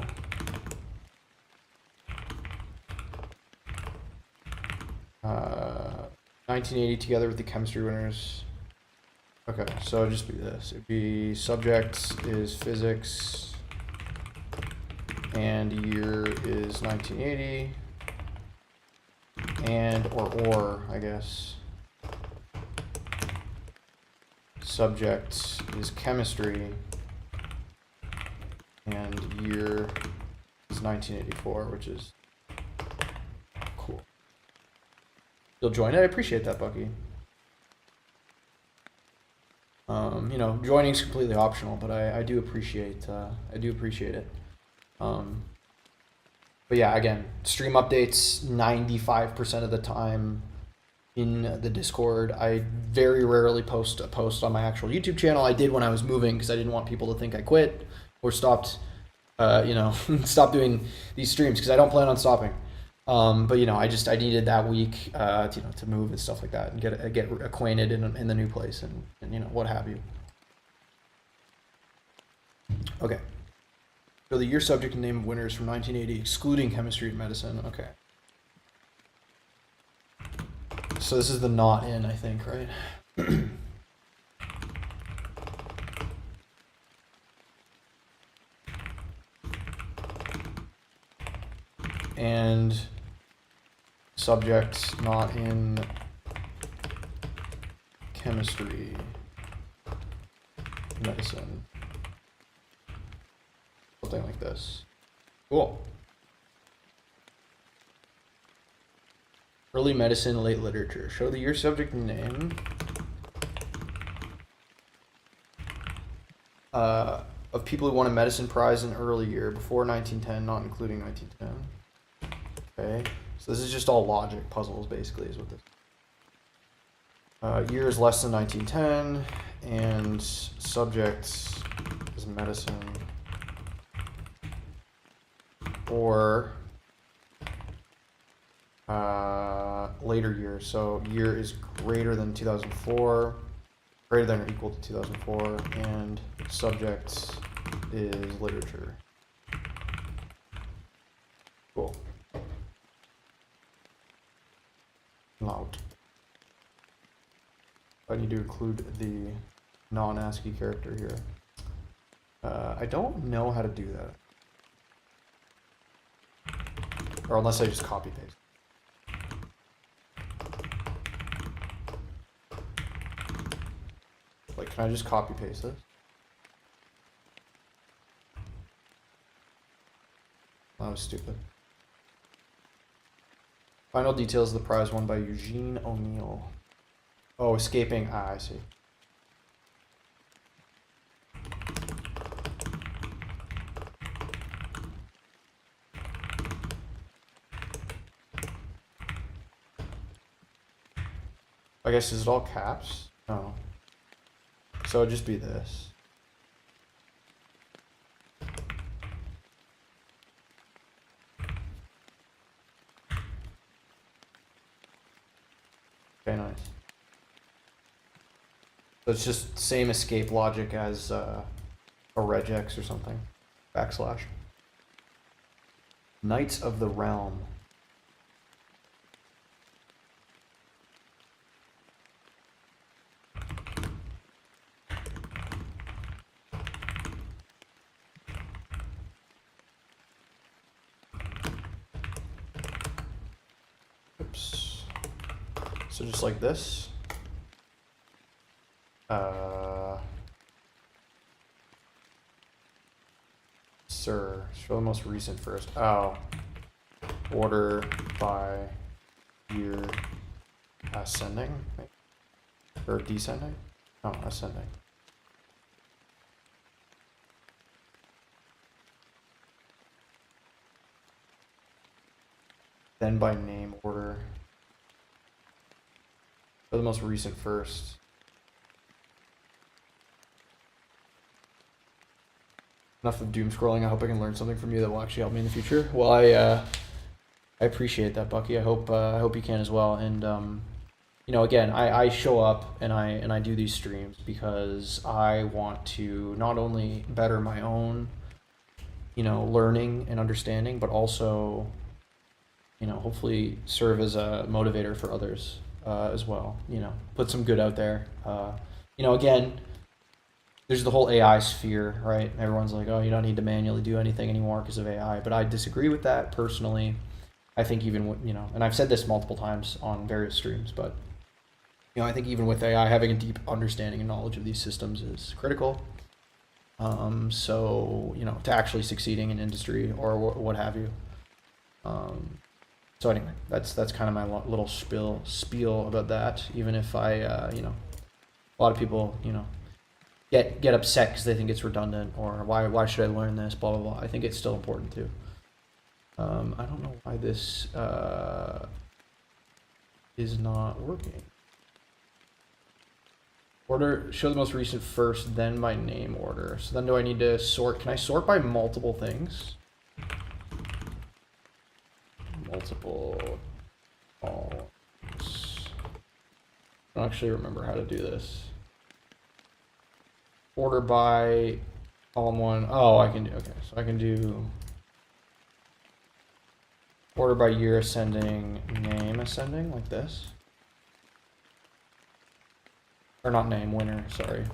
Speaker 1: 1980 together with the chemistry winners. Okay, so it'd just be this. It'd be subject is physics, and year is 1980, and or I guess. Subject is chemistry, and year is 1984, which is cool. You'll join it? I appreciate that, Bucky. You know, joining is completely optional, but I do appreciate it. But yeah, again, stream updates 95% of the time in the Discord. I very rarely post a post on my actual YouTube channel. I did when I was moving because I didn't want people to think I quit or stopped, you know, stop doing these streams because I don't plan on stopping. But you know, I needed that week, you know, to move and stuff like that and get acquainted in the new place and you know, what have you. Okay. So the year, subject, and name of winners from 1980, excluding chemistry and medicine. Okay. So this is the not in, I think, right? And subject not in chemistry, medicine. Something like this. Cool. Early medicine, late literature. Show the year, subject, and name. Of people who won a medicine prize in early year, before 1910, not including 1910. Okay. So this is just all logic puzzles, basically, is what this. Year is less than 1910, and subject is medicine. Or later year. So year is greater than 2004, greater than or equal to 2004, and subject is literature. Cool. Loud. I need to include the non-ASCII character here. I don't know how to do that. Or unless I just copy paste. Like, can I just copy paste this? That was stupid. Final details of the prize won by Eugene O'Neill. Oh, escaping. Ah, I see. I guess, is it all caps? No. So it'd just be this. Okay, nice. So it's just same escape logic as a regex or something. Backslash. Knights of the Realm. Oops. So just like this. Sir, show the most recent first. Oh. Order by year ascending? Or descending? No, ascending. Then by name order. Or the most recent first. Enough of doom scrolling. I hope I can learn something from you that will actually help me in the future. Well, I appreciate that, Bucky. I hope you can as well. And you know, again, I show up and I do these streams because I want to not only better my own, you know, learning and understanding, but also, you know, hopefully serve as a motivator for others as well. You know, put some good out there. You know, again, there's the whole AI sphere, right? Everyone's like, oh, you don't need to manually do anything anymore because of AI. But I disagree with that personally. I think even, you know, and I've said this multiple times on various streams, but, you know, I think even with AI, having a deep understanding and knowledge of these systems is critical. So, you know, to actually succeeding in industry or what have you. So anyway, that's kind of my little spiel about that. Even if I, you know, a lot of people, you know, get upset because they think it's redundant or why should I learn this, blah, blah, blah. I think it's still important too. I don't know why this is not working. Order, show the most recent first, then by name order. So then do I need to sort? Can I sort by multiple things? Multiple columns. I don't actually remember how to do this. Order by column one. Oh, I can do, okay. So I can do order by year ascending, name ascending, like this. Or not name, winner, sorry.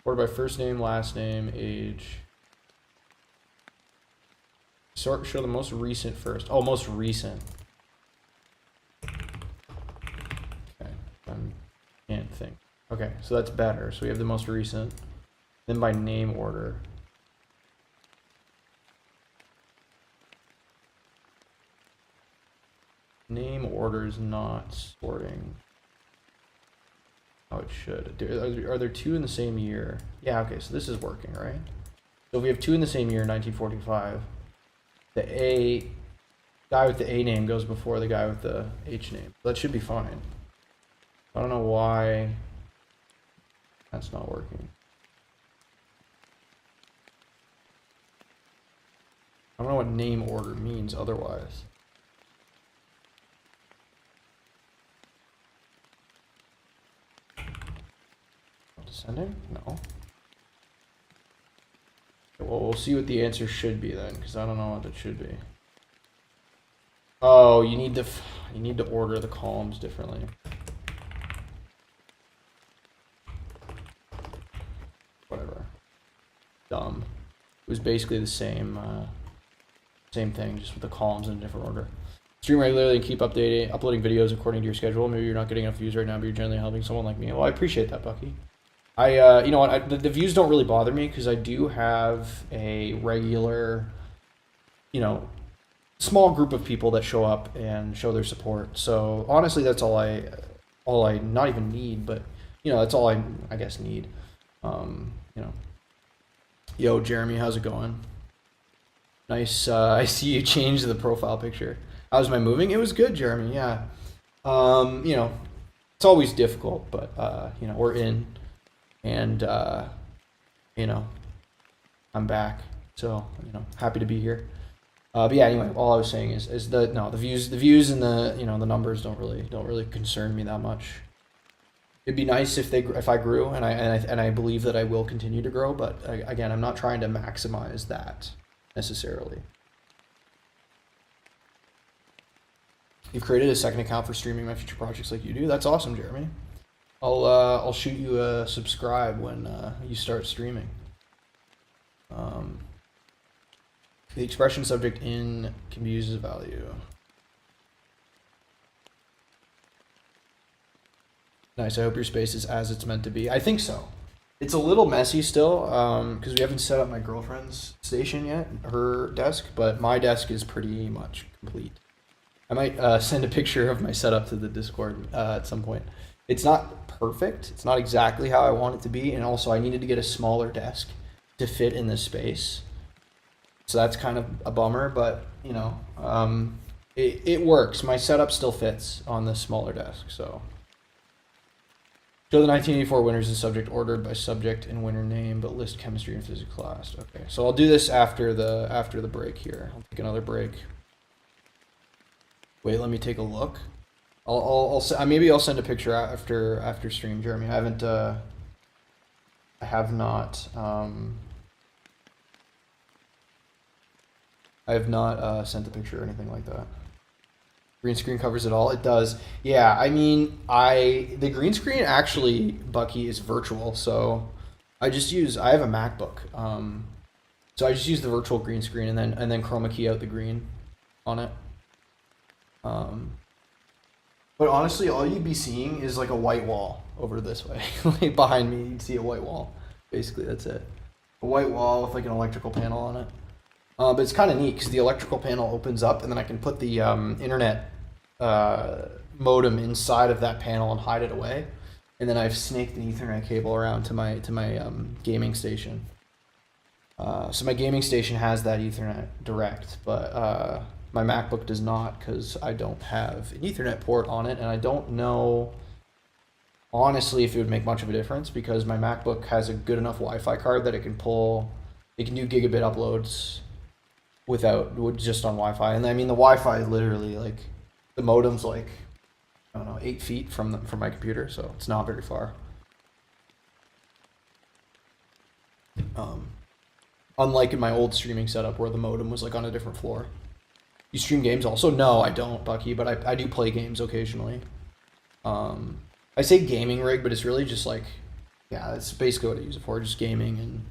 Speaker 1: Order by first name, last name, age. Sort, show the most recent first. Oh, most recent. Okay, I can't think. Okay, so that's better. So we have the most recent. Then by name order. Name order is not sorting. Oh, it should. Are there two in the same year? Yeah, okay, so this is working, right? So if we have two in the same year, 1945, the A guy with the A name goes before the guy with the H name. That should be fine. I don't know why that's not working. I don't know what name order means otherwise. Descending? No. Okay, well, we'll see what the answer should be then, because I don't know what it should be. Oh, you need to order the columns differently. Whatever. Dumb. It was basically the same Same thing, just with the columns in a different order. Stream regularly and keep uploading videos according to your schedule. Maybe you're not getting enough views right now, but you're generally helping someone like me. Well, I appreciate that, Bucky. You know what? The views don't really bother me because I do have a regular, you know, small group of people that show up and show their support. So honestly, that's all I not even need, but you know, that's all I guess need. You know, yo, Jeremy, how's it going? Nice. I see you changed the profile picture. How's my moving? It was good, Jeremy. Yeah. You know, it's always difficult, but you know, we're in, and you know, I'm back. So you know, happy to be here. But yeah, anyway, all I was saying is the views and the, you know, the numbers don't really concern me that much. It'd be nice if I grew, and I believe that I will continue to grow, but again, I'm not trying to maximize that necessarily. You've created a second account for streaming my future projects like you do. That's awesome, Jeremy. I'll shoot you a subscribe when you start streaming. The expression subject in can be used as a value. Nice. I hope your space is as it's meant to be. I think so. It's a little messy still because we haven't set up my girlfriend's station yet, her desk, but my desk is pretty much complete. I might send a picture of my setup to the Discord at some point. It's not perfect. It's not exactly how I want it to be, and also I needed to get a smaller desk to fit in this space. So that's kind of a bummer, but you know, it works. My setup still fits on this smaller desk. So show the 1984 winners in subject ordered by subject and winner name, but list chemistry and physics class. Okay, so I'll do this after the break here. I'll take another break. Wait, let me take a look. Maybe I'll send a picture after stream, Jeremy. I have not sent a picture or anything like that. Green screen covers it all. It does. Yeah, I mean, the green screen actually, Bucky, is virtual. So I have a MacBook. So I just use the virtual green screen and then chroma key out the green on it. But honestly, all you'd be seeing is like a white wall over this way. Like behind me, you'd see a white wall. Basically, that's it. A white wall with like an electrical panel on it. But it's kind of neat because the electrical panel opens up, and then I can put the internet modem inside of that panel and hide it away. And then I've snaked an Ethernet cable around to my gaming station. So my gaming station has that Ethernet direct, but my MacBook does not because I don't have an Ethernet port on it, and I don't know honestly if it would make much of a difference because my MacBook has a good enough Wi-Fi card that it can do gigabit uploads just on Wi-Fi. And I mean, the Wi-Fi is literally like, the modem's like, I don't know, 8 feet from my computer, so it's not very far. Unlike in my old streaming setup where the modem was like on a different floor. You stream games also? No, I don't, Bucky, but I do play games occasionally. I say gaming rig, but it's really just like, yeah, that's basically what I use it for, just gaming and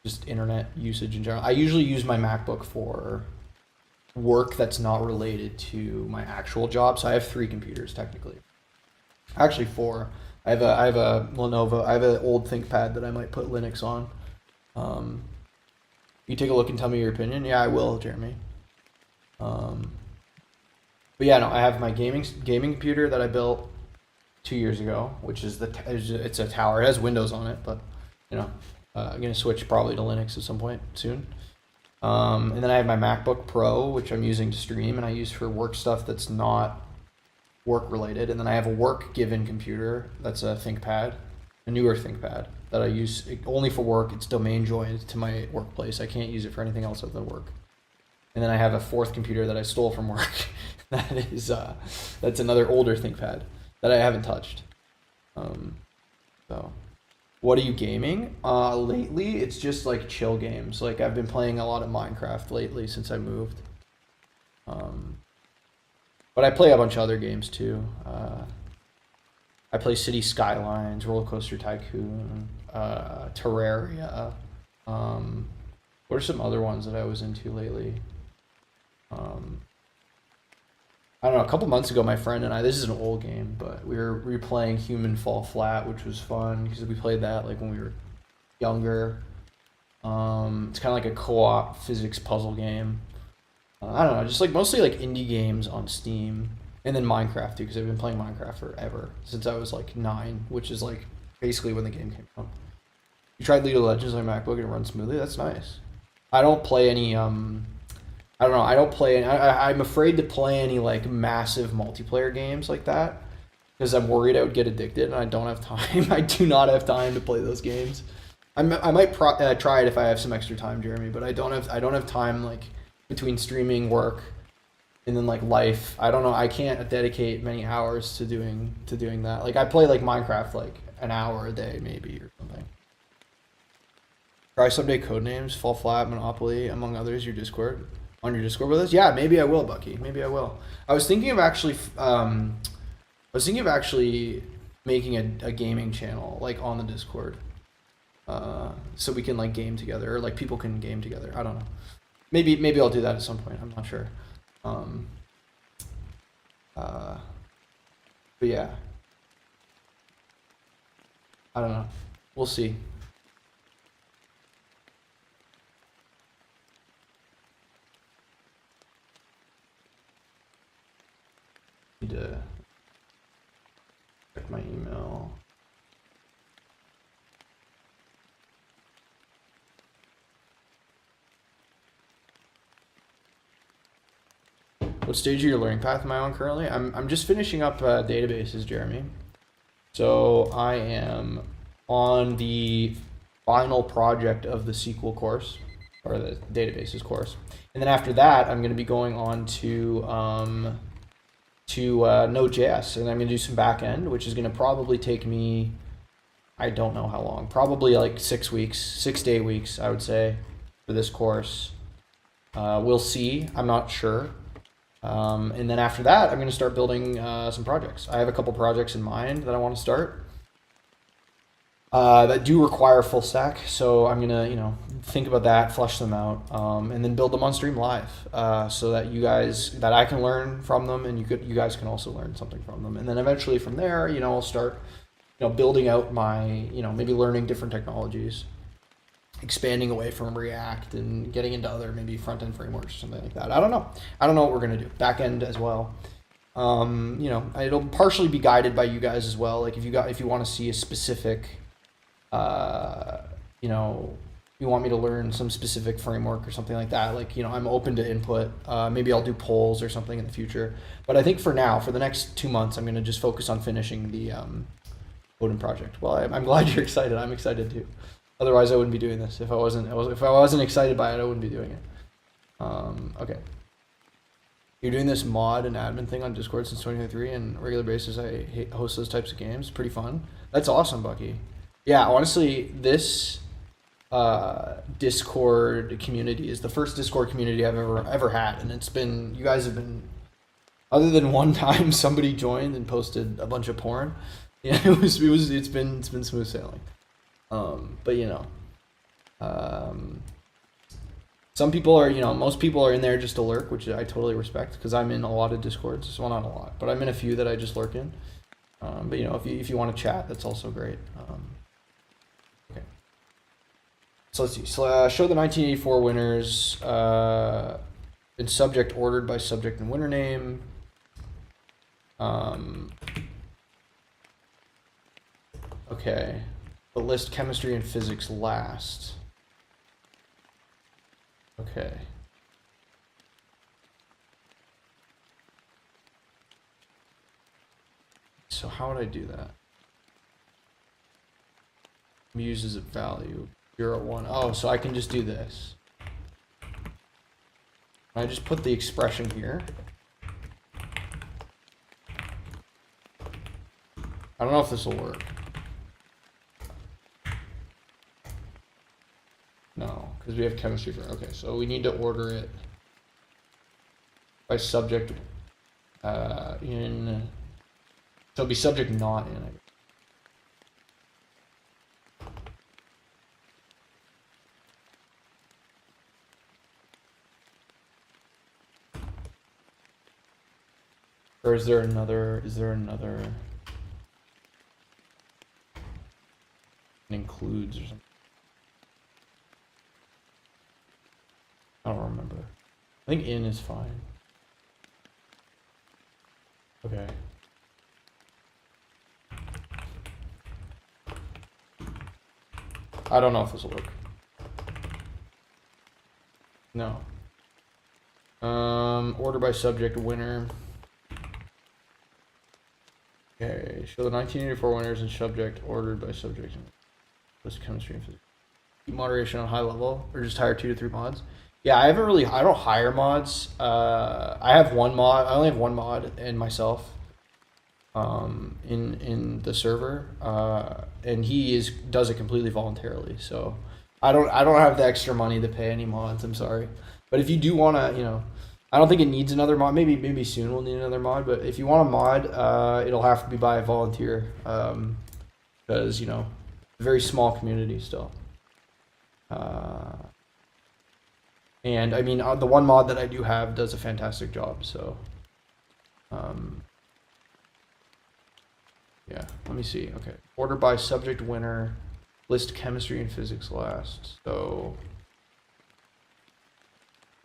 Speaker 1: just internet usage in general. I usually use my MacBook for work that's not related to my actual job. So I have 3 computers technically. Actually 4. I have a Lenovo. I have an old ThinkPad that I might put Linux on. You take a look and tell me your opinion. Yeah, I will, Jeremy. But yeah, no, I have my gaming computer that I built 2 years ago, which is it's a tower. It has Windows on it, but you know, I'm gonna switch probably to Linux at some point soon. And then I have my MacBook Pro, which I'm using to stream, and I use for work stuff that's not work related. And then I have a work given computer that's a ThinkPad, a newer ThinkPad that I use only for work. It's domain joined to my workplace. I can't use it for anything else other than work. And then I have a 4th computer that I stole from work. That's another older ThinkPad that I haven't touched. So, what are you gaming? Lately, it's just like chill games. Like I've been playing a lot of Minecraft lately since I moved. But I play a bunch of other games too. I play City Skylines, Roller Coaster Tycoon, Terraria, What are some other ones that I was into lately? I don't know, a couple months ago, my friend and I, this is an old game, but we were replaying Human Fall Flat, which was fun because we played that like when we were younger. It's kind of like a co-op physics puzzle game. I don't know, just like mostly like indie games on Steam, and then Minecraft too, because I've been playing Minecraft forever since I was like 9, which is like basically when the game came out. You tried League of Legends on my MacBook and it runs smoothly. That's nice. I don't play any. I don't know. I don't play. I'm afraid to play any like massive multiplayer games like that because I'm worried I would get addicted, and I don't have time. I do not have time to play those games. I might try it if I have some extra time, Jeremy. But I don't have time like between streaming, work, and then like life. I don't know. I can't dedicate many hours to doing that. Like I play like Minecraft like an hour a day maybe or something. Try someday Codenames, Fall Flat, Monopoly, among others. Your Discord on your Discord with us. Yeah, maybe I will, Bucky. Maybe I will. I was thinking of actually making a gaming channel like on the Discord. So we can like game together, or like people can game together. I don't know. Maybe I'll do that at some point. I'm not sure. But yeah, I don't know. We'll see. Need to check my email. What stage of your learning path am I on currently? I'm just finishing up databases, Jeremy. So I am on the final project of the SQL course, or the databases course, and then after that, I'm going to be going on to Node.js, and I'm going to do some back end, which is going to probably take me, I don't know how long, probably like 6 weeks, 6 to 8 weeks, I would say, for this course. We'll see. I'm not sure. And then after that, I'm going to start building some projects. I have a couple projects in mind that I want to start that do require full stack. So I'm going to, think about that, flesh them out, and then build them on Stream Live so that I can learn from them, and you guys can also learn something from them. And then eventually from there, I'll start, building out my, maybe learning different technologies, expanding away from React and getting into other maybe front-end frameworks or something like that. I don't know what we're going to do. Back-end as well. It'll partially be guided by you guys as well. Like if you want to see a specific, you want me to learn some specific framework or something like that, like, I'm open to input. Maybe I'll do polls or something in the future. But I think for now, for the next 2 months, I'm going to just focus on finishing the Odin project. Well, I'm glad you're excited. I'm excited too. Otherwise, I wouldn't be doing this. If I wasn't excited by it, I wouldn't be doing it. Okay. You're doing this mod and admin thing on Discord since 2023, and regular basis I host those types of games. Pretty fun. That's awesome, Bucky. Yeah, honestly, this Discord community is the first Discord community I've ever had, and you guys have been, other than one time somebody joined and posted a bunch of porn. Yeah, it's been smooth sailing. But some people are, most people are in there just to lurk, which I totally respect, because I'm in a lot of Discords. Well, not a lot, but I'm in a few that I just lurk in. But if you want to chat, that's also great. Okay. So let's see. So, show the 1984 winners in subject ordered by subject and winner name. Okay. But list chemistry and physics last. Okay. So how would I do that? Use as a value. 0, 1. Oh, so I can just do this. I just put the expression here. I don't know if this will work. No, because we have chemistry for, okay, so we need to order it by subject so it'll be subject not in, I guess. Or is there another, includes or something? I don't remember. I think in is fine. Okay. I don't know if this will work. No. Order by subject winner. Okay, show the 1984 winners and subject ordered by subject. List chemistry and physics. Keep moderation on high level, or just hire 2 to 3 mods. Yeah, I don't hire mods. I have one mod. I only have one mod and myself. In the server, and he does it completely voluntarily. So I don't have the extra money to pay any mods. I'm sorry, but if you do want to, I don't think it needs another mod. Maybe soon we'll need another mod. But if you want a mod, it'll have to be by a volunteer, because a very small community still. And I mean, the one mod that I do have does a fantastic job. So. Yeah, let me see. Okay, order by subject winner, list chemistry and physics last. So,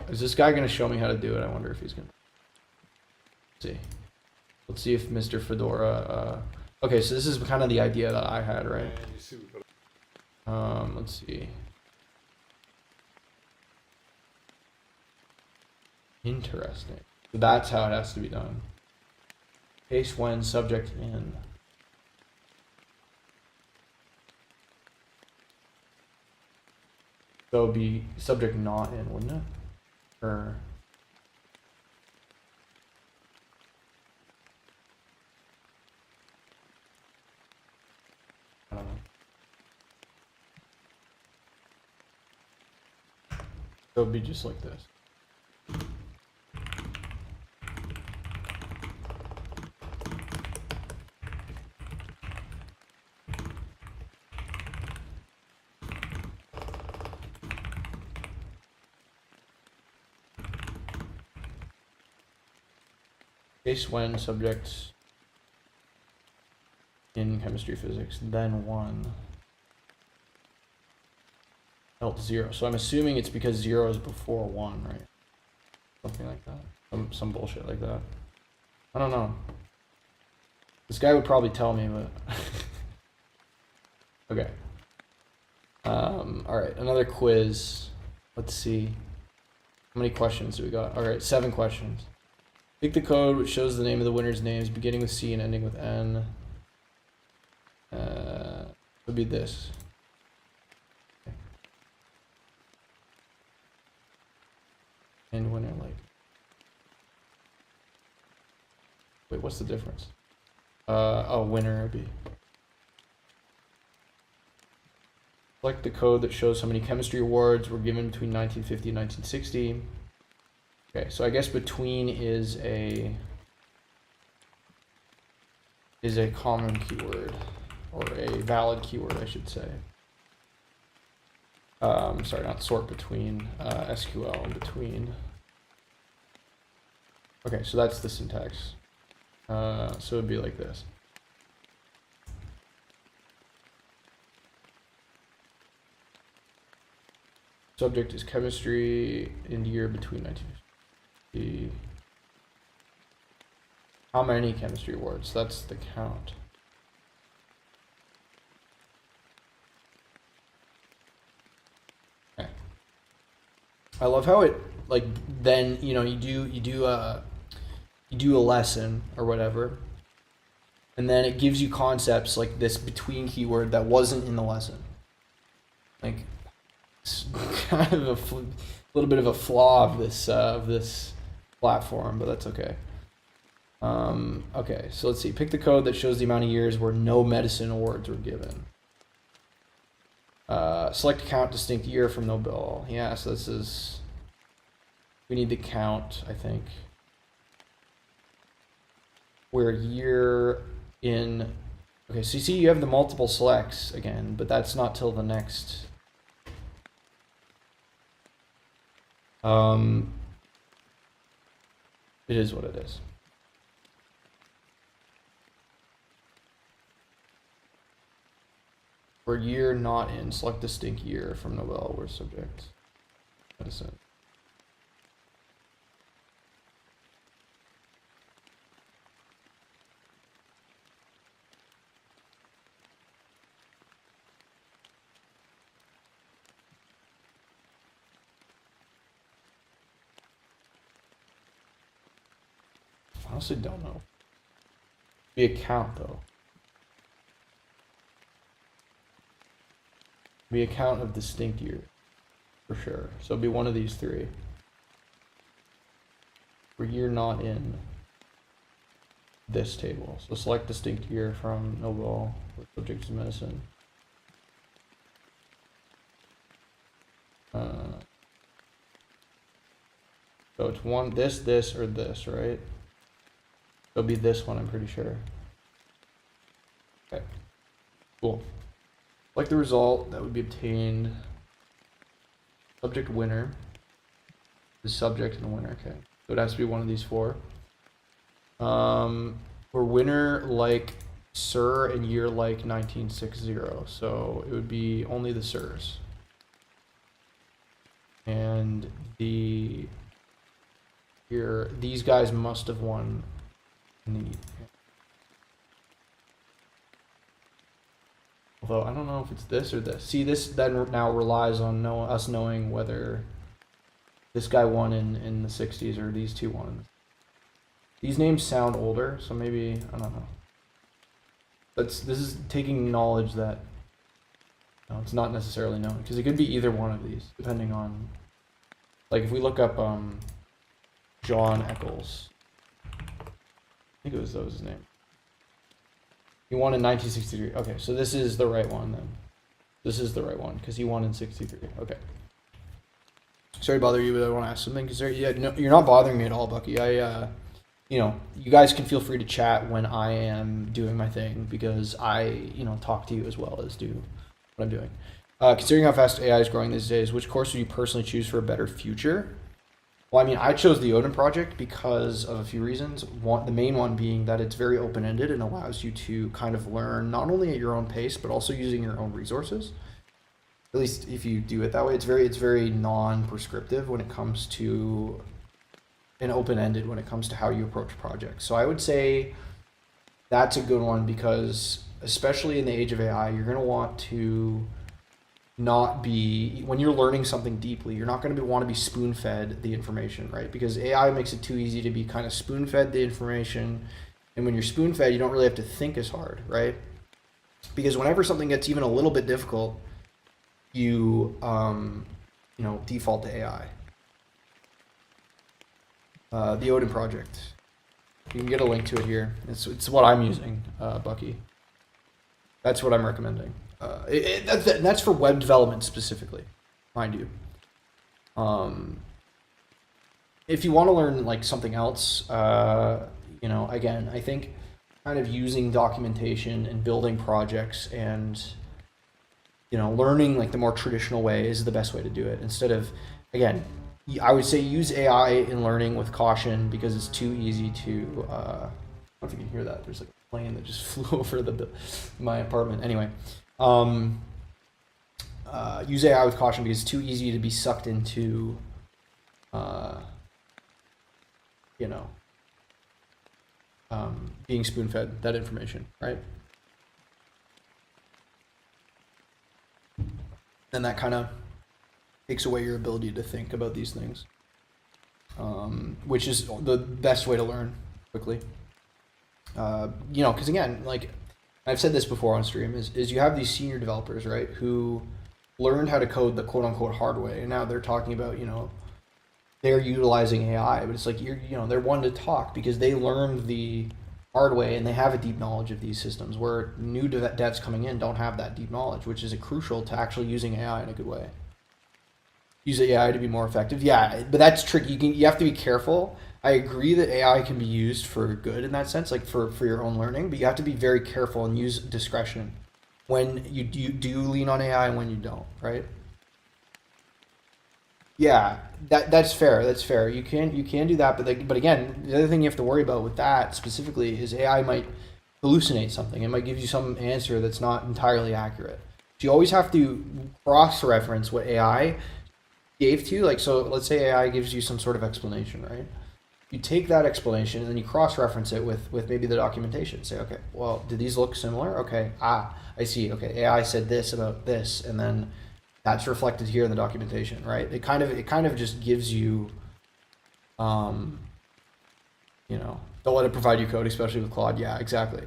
Speaker 1: is this guy going to show me how to do it? I wonder if he's going to. See. Let's see if Mr. Fedora. Okay, so this is kind of the idea that I had, right? Let's see. Interesting. So that's how it has to be done. Case when subject in. So it'd be subject not in, wouldn't it? Or I don't know. So it'd be just like this. Case when subject in chemistry physics, then 1, else 0. So I'm assuming it's because 0 is before 1, right? Something like that. Some bullshit like that. I don't know. This guy would probably tell me, but okay. All right, another quiz. Let's see. How many questions do we got? All right, 7 questions. Pick the code which shows the name of the winner's names, beginning with C and ending with N. Would be this. Okay. And winner, like. Wait, what's the difference? Oh, winner would be. Select the code that shows how many chemistry awards were given between 1950 and 1960. Okay, so I guess between is a common keyword, or a valid keyword, I should say. Sorry, not sort between, SQL between. Okay, so that's the syntax. So it'd be like this. Subject is chemistry in year between 1950. How many chemistry awards? That's the count. Okay. I love how it, like, then you do a lesson or whatever, and then it gives you concepts like this between keyword that wasn't in the lesson. Like, it's kind of a little bit of a flaw of this platform, but that's okay. Okay, so let's see. Pick the code that shows the amount of years where no medicine awards were given. Select count distinct year from no bill. Yeah, so this is. We need to count, I think. Where year in. Okay, so you see you have the multiple selects again, but that's not till the next. It is what it is. For year not in, select distinct year from Nobel word subject. Medicine. I honestly don't know. The account though. The account of distinct year, for sure. So it'll be one of these three. For year not in this table. So select distinct year from Nobel with subject to medicine. So it's one, this, or this, right? It'll be this one, I'm pretty sure. Okay, cool. Like the result that would be obtained, subject winner, the subject and the winner, okay. So it has to be one of these four. For winner like Sir and year like 1960, so it would be only the Sirs. And the year, these guys must have won in the. Although I don't know if it's this or this. See, this then now relies on us knowing whether this guy won in the 60s or these two won. These names sound older, so maybe, I don't know. This is taking knowledge that it's not necessarily known, because it could be either one of these, depending on, like if we look up John Eccles, I think it was his name. He won in 1963. Okay, so this is the right one then. This is the right one because he won in 63. Okay. Sorry to bother you, but I want to ask something. No, you're not bothering me at all, Bucky. You guys can feel free to chat when I am doing my thing because I, talk to you as well as do what I'm doing. Considering how fast AI is growing these days, which course would you personally choose for a better future? Well, I chose the Odin Project because of a few reasons. The main one being that it's very open-ended and allows you to kind of learn not only at your own pace, but also using your own resources. At least if you do it that way, it's very non-prescriptive when it comes to, and open-ended when it comes to how you approach projects. So I would say that's a good one because, especially in the age of AI, you're going to want to not be, when you're learning something deeply, you're not going to want to be spoon-fed the information, right? Because AI makes it too easy to be kind of spoon-fed the information, and when you're spoon-fed, you don't really have to think as hard, right? Because whenever something gets even a little bit difficult, you default to AI. The Odin Project, you can get a link to it here. It's what I'm using, Bucky. That's what I'm recommending. That's for web development specifically, mind you. If you want to learn like something else, again, I think kind of using documentation and building projects and learning like the more traditional way is the best way to do it. Instead of, again, I would say use AI in learning with caution because it's too easy to. I don't know if you can hear that. There's like a plane that just flew over my apartment. Anyway. Use AI with caution because it's too easy to be sucked into, being spoon-fed that information, right? And that kind of takes away your ability to think about these things, which is the best way to learn quickly. Because again, like I've said this before on stream, is you have these senior developers, right, who learned how to code the quote-unquote hard way, and now they're talking about, they're utilizing AI, but it's like they're one to talk because they learned the hard way and they have a deep knowledge of these systems, where new devs coming in don't have that deep knowledge, which is crucial to actually using AI in a good way. Use AI to be more effective, yeah, but that's tricky. You have to be careful. I agree that AI can be used for good in that sense, like for your own learning, but you have to be very careful and use discretion when you do lean on AI and when you don't, right? Yeah, that's fair. That's fair. You can do that, but again, the other thing you have to worry about with that specifically is AI might hallucinate something. It might give you some answer that's not entirely accurate. you always have to cross-reference what AI gave to you. Like, so let's say AI gives you some sort of explanation, right? You take that explanation and then you cross-reference it with maybe the documentation. Say, okay, well, do these look similar? Okay, I see. Okay, AI said this about this, and then that's reflected here in the documentation, right? It kind of just gives you, you know, don't let it provide you code, especially with Claude. Yeah, exactly.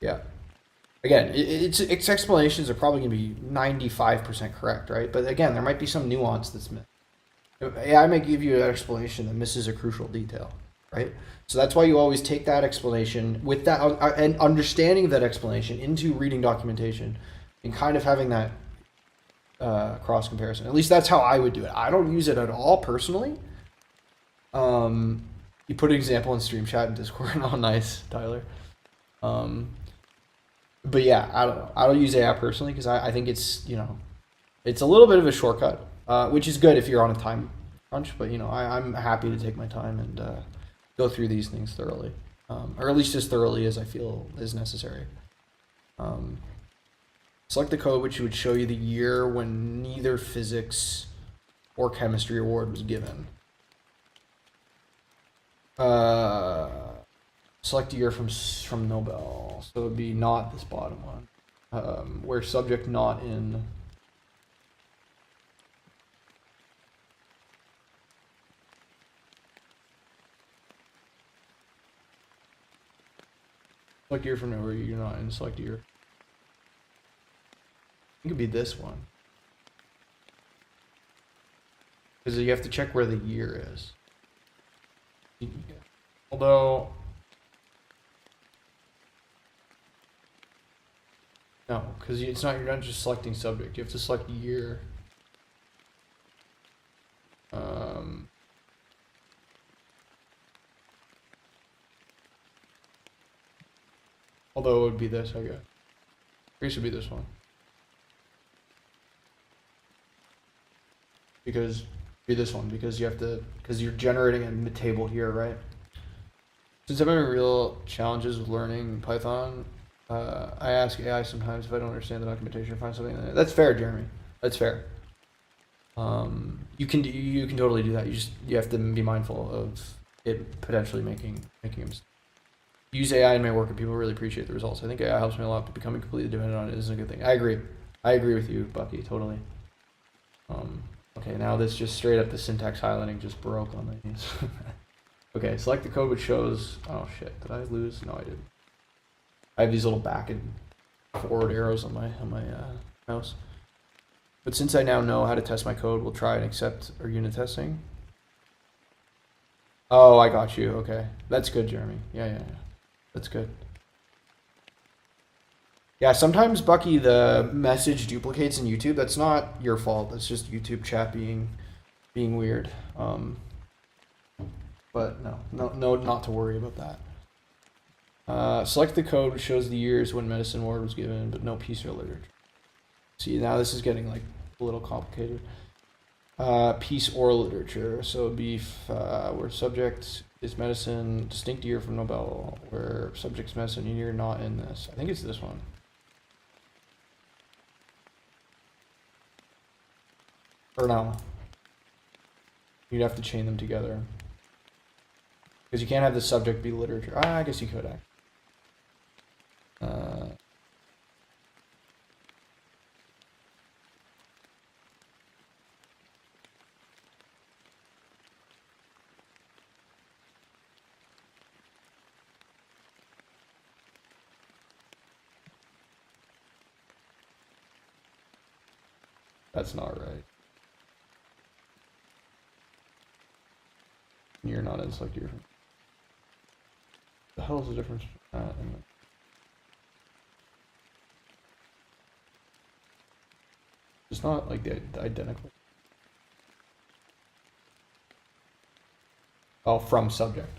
Speaker 1: Yeah. Again, its explanations are probably going to be 95% correct, right? But again, there might be some nuance that's missed. AI might give you an explanation that misses a crucial detail, right? So that's why you always take that explanation with that and understanding that explanation into reading documentation and kind of having that cross comparison. At least that's how I would do it. I don't use it at all personally. You put an example in Stream Chat and Discord. Oh, nice, Tyler. But yeah, I don't know. I don't use AI personally because I think it's, you know, it's a little bit of a shortcut, which is good if you're on a time crunch. But, you know, I'm happy to take my time and go through these things thoroughly, or at least as thoroughly as I feel is necessary. Select the code which would show you the year when neither physics or chemistry award was given. Select a year from Nobel, so it would be not this bottom one, where subject not in. Select year from nowhere, you're not in. Select year. It could be this one, because you have to check where the year is. Although. No, because it's not. You're not just selecting subject. You have to select year. Although it would be this, I guess. I guess it would be this one. Because be this one because you have to you're generating a table here, right? Since I'm having real challenges with learning Python. I ask AI sometimes if I don't understand the documentation or find something in there. That's fair, Jeremy. That's fair. You can totally do that. You have to be mindful of it potentially making a mistake. Use AI in my work and people really appreciate the results. I think AI helps me a lot, but becoming completely dependent on it isn't a good thing. I agree. I agree with you, Bucky. Totally. Okay, now this just straight up the syntax highlighting just broke on these. Okay, select the code which shows. Oh shit! Did I lose? No, I didn't. I have these little back and forward arrows on my mouse. But since I now know how to test my code, we'll try and accept our unit testing. Oh, I got you. Okay, that's good, Jeremy. Yeah. That's good. Yeah, sometimes, Bucky, the message duplicates in YouTube. That's not your fault. That's just YouTube chat being weird. But no, not to worry about that. Select the code which shows the years when medicine award was given, but no piece or literature. See, now this is getting like a little complicated. Piece or literature, so it'd be where subject is medicine, distinct year from Nobel, where subject's medicine, year not in this. I think it's this one. Or no. You'd have to chain them together. Because you can't have the subject be literature. I guess you could actually. That's not right. You're not in select year. The hell is the difference between that and it's not like the identical. Oh, from subject.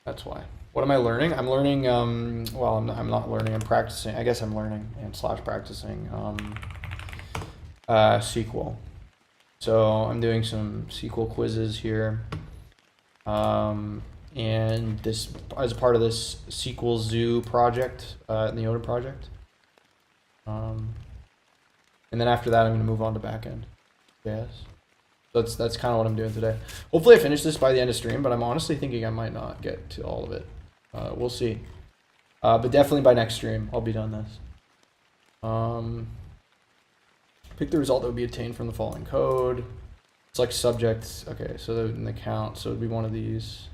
Speaker 1: That's why. What am I learning? I'm learning. Well, I'm not learning. I'm practicing. I guess I'm learning and / practicing SQL. So I'm doing some SQL quizzes here. And this as a part of this SQL Zoo project in the Odin project. And then after that, I'm going to move on to backend. Yes. That's kind of what I'm doing today. Hopefully I finish this by the end of stream, but I'm honestly thinking I might not get to all of it. We'll see. But definitely by next stream, I'll be done this. Pick the result that would be obtained from the following code. Select subjects. Okay, so in the count, so it would be one of these.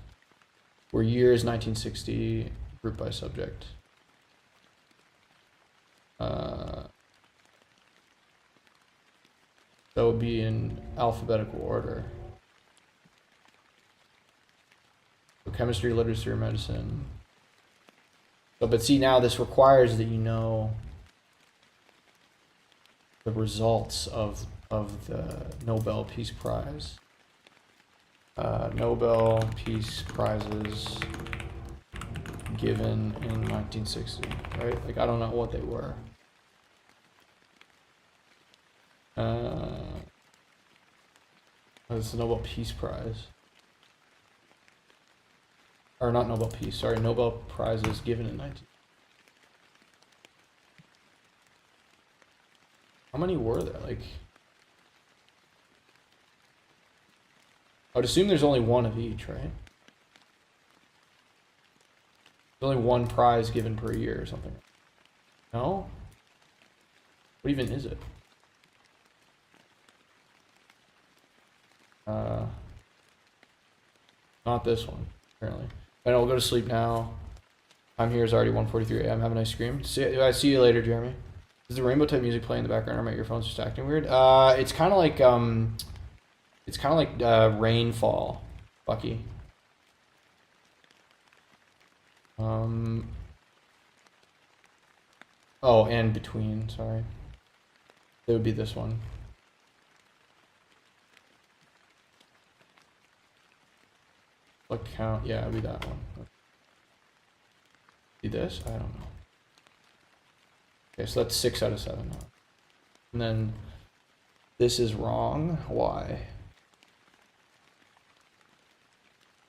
Speaker 1: Where year is 1960, group by subject. That would be in alphabetical order. So chemistry, literature, medicine. So, but see, now this requires that you know the results of the Nobel Peace Prize. Nobel Peace Prizes given in 1960, right? Like, I don't know what they were. It's the Nobel Peace Prize. Or not Nobel Peace, sorry, Nobel Prizes given in 19... How many were there? Like... I would assume there's only one of each, right? There's only one prize given per year or something. No? What even is it? Not this one, apparently. And I'll go to sleep now. Time here is already 1:43 a.m. Have a nice scream. I see you later, Jeremy. Does the rainbow type music play in the background, or my earphones just acting weird? It's kind of like rainfall, Bucky. Oh, and between, sorry. It would be this one. What count? Yeah, it'd be that one. See this? I don't know. Okay, so that's 6 out of 7 now. And then this is wrong. Why?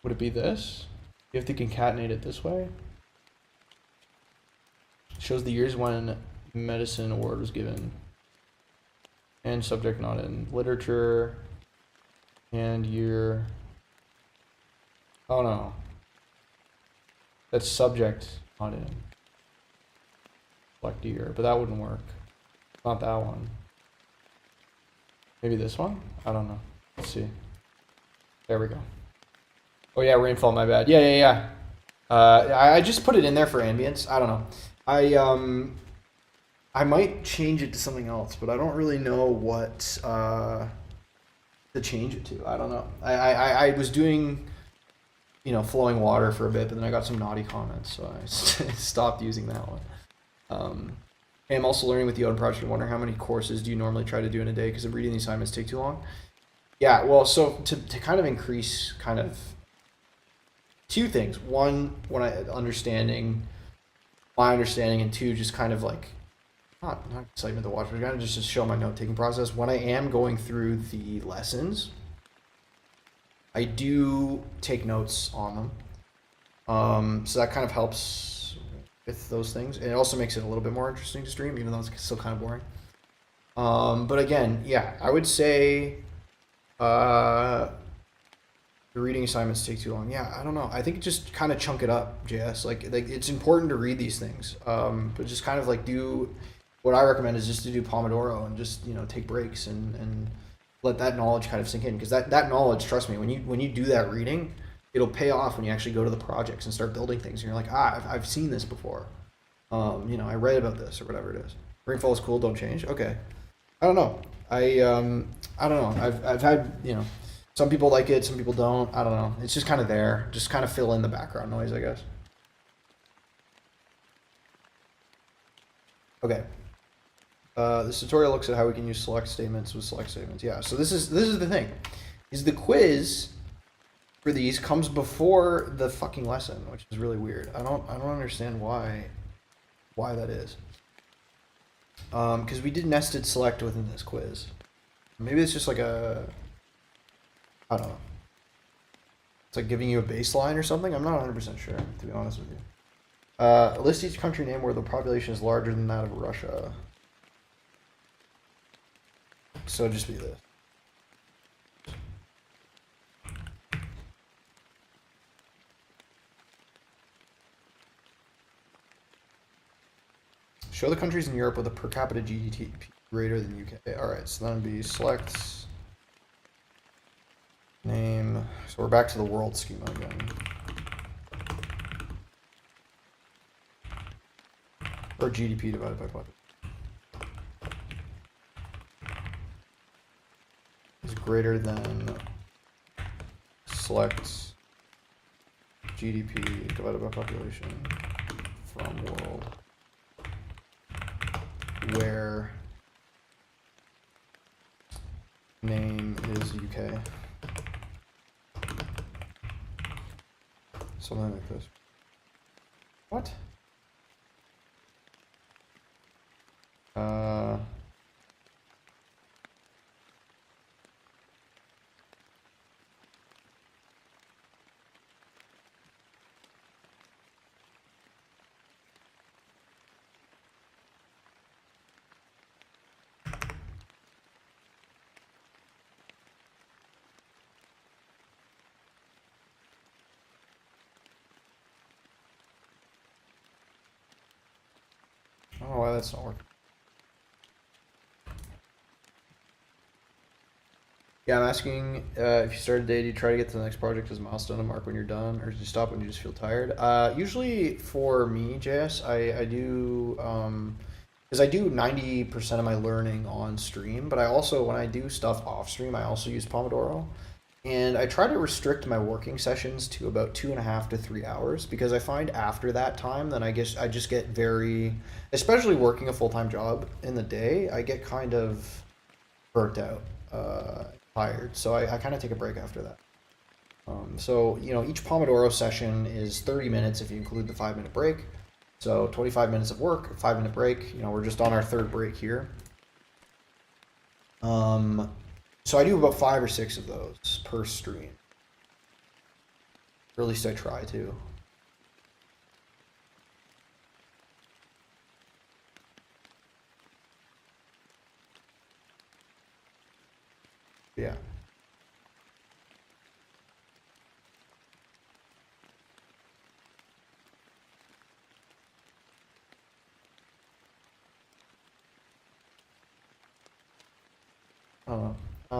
Speaker 1: Would it be this? You have to concatenate it this way. It shows the years when medicine award was given. And subject not in. Literature. And year. Oh no. That's subject not in. Select year, but that wouldn't work. Not that one. Maybe this one? I don't know. Let's see. There we go. Oh yeah, rainfall, my bad. Yeah. I just put it in there for ambience. I don't know. I might change it to something else, but I don't really know what to change it to. I don't know. I was doing, you know, flowing water for a bit, but then I got some naughty comments, so I stopped using that one. Hey, I'm also learning with the Odin Project. I wonder how many courses do you normally try to do in a day, because of reading the assignments take too long? Yeah, well, so to kind of increase kind of two things. One, when my understanding, and two, just kind of like, not excitement to watch, but kind of just to show my note-taking process. When I am going through the lessons, I do take notes on them. So that kind of helps with those things. And it also makes it a little bit more interesting to stream, even though it's still kind of boring. But again, yeah, I would say the reading assignments take too long. Yeah, I don't know. I think just kind of chunk it up, JS. Like it's important to read these things, but just kind of like do. What I recommend is just to do Pomodoro and just, you know, take breaks and let that knowledge kind of sink in, because that knowledge, trust me, when you do that reading, it'll pay off when you actually go to the projects and start building things. And you're like, I've seen this before. You know, I read about this or whatever it is. Rainfall is cool. Don't change. Okay. I don't know. I don't know. I've had, you know, some people like it, some people don't. I don't know. It's just kind of there. Just kind of fill in the background noise, I guess. Okay. This tutorial looks at how we can use select statements with select statements. Yeah, so this is the thing. Is the quiz for these comes before the fucking lesson, which is really weird. I don't understand why that is. Because we did nested select within this quiz. Maybe it's just like I don't know. It's like giving you a baseline or something. I'm not 100% sure, to be honest with you. List each country name where the population is larger than that of Russia. So just be this. Show the countries in Europe with a per capita GDP greater than UK. All right, so then it'd be select name. So we're back to the world schema again. Or GDP divided by population. Is greater than select GDP divided by population from world where name is UK. Something like this. What? I don't know why that's not working. Yeah, I'm asking if you start a day, do you try to get to the next project as a milestone and mark when you're done, or do you stop when you just feel tired? Usually for me, JS, I do, because I do 90% of my learning on stream, but I also, when I do stuff off stream, I also use Pomodoro. And I try to restrict my working sessions to about 2.5 to 3 hours because I find after that time, then I guess I just get very, especially working a full-time job in the day, I get kind of burnt out, tired. So I kind of take a break after that. So, you know, each Pomodoro session is 30 minutes if you include the 5-minute break. So 25 minutes of work, 5-minute break. You know, we're just on our third break here. So I do about 5 or 6 of those per stream. Or at least I try to. Yeah. I don't know. I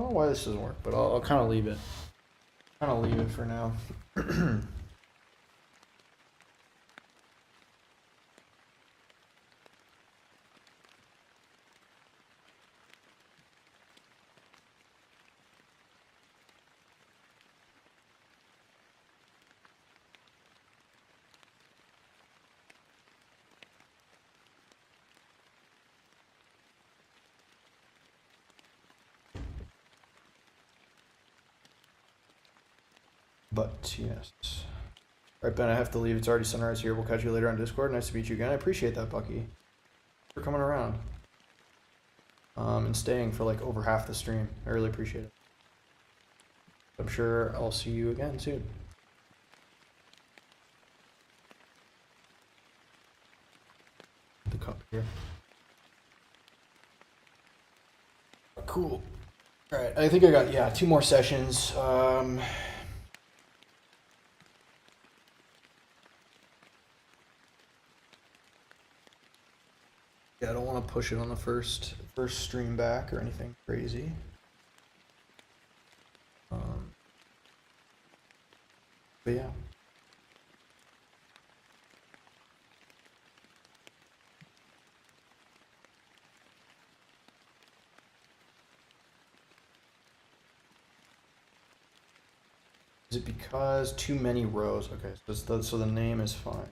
Speaker 1: don't know why this doesn't work, but I'll kind of leave it. Kind of leave it for now. But yes. All right, Ben, I have to leave. It's already sunrise here. We'll catch you later on Discord. Nice to meet you again. I appreciate that, Bucky. Thanks for coming around. And staying for like over half the stream. I really appreciate it. I'm sure I'll see you again soon. The cup here. Cool. All right, I think I got, 2 more sessions. Yeah, I don't want to push it on the first stream back or anything crazy. But yeah. Is it because too many rows? Okay, so the name is fine.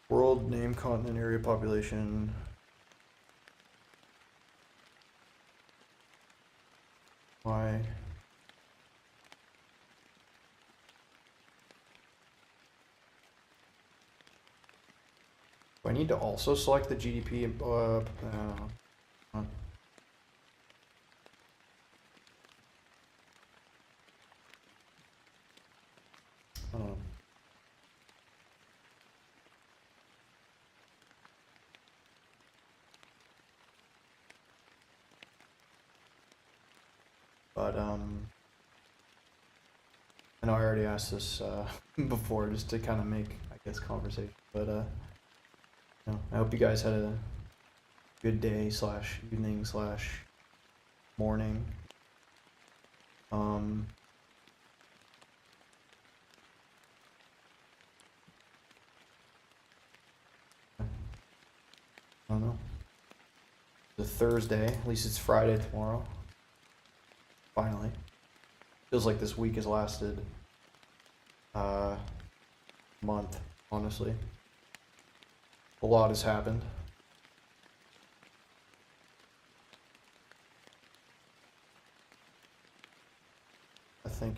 Speaker 1: World, name, continent, area, population. Why? I need to also select the GDP? But I know I already asked this before, just to kind of make, I guess, conversation. But you know, I hope you guys had a good day / evening / morning. I don't know. It's a Thursday. At least it's Friday tomorrow. Finally. Feels like this week has lasted a month, honestly. A lot has happened. I think.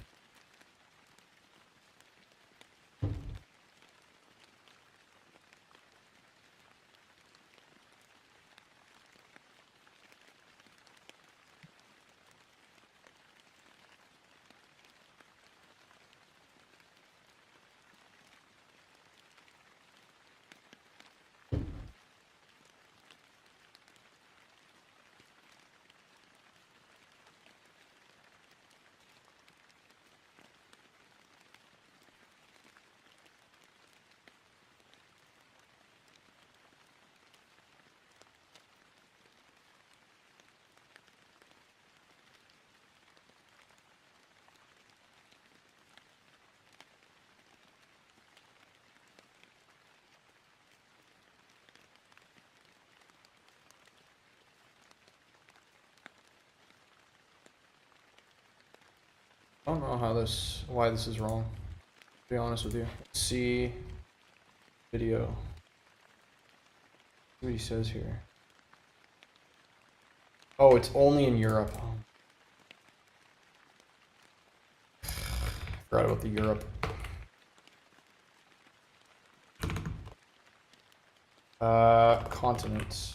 Speaker 1: I don't know why this is wrong, to be honest with you. Let's see video. See what he says here. Oh, it's only in Europe. Forgot about the Europe. Continents.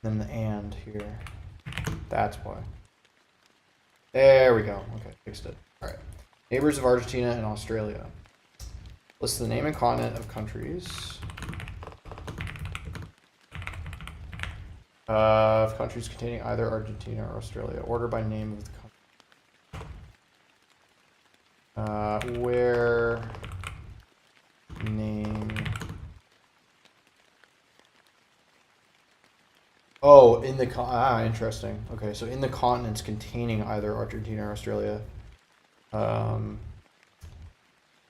Speaker 1: Then the and here. That's why. There we go. Okay, fixed it. All right. Neighbors of Argentina and Australia. List the name and continent of countries. Of countries containing either Argentina or Australia. Order by name of the country. Where name. Oh, in the interesting. Okay, so in the continents containing either Argentina or Australia,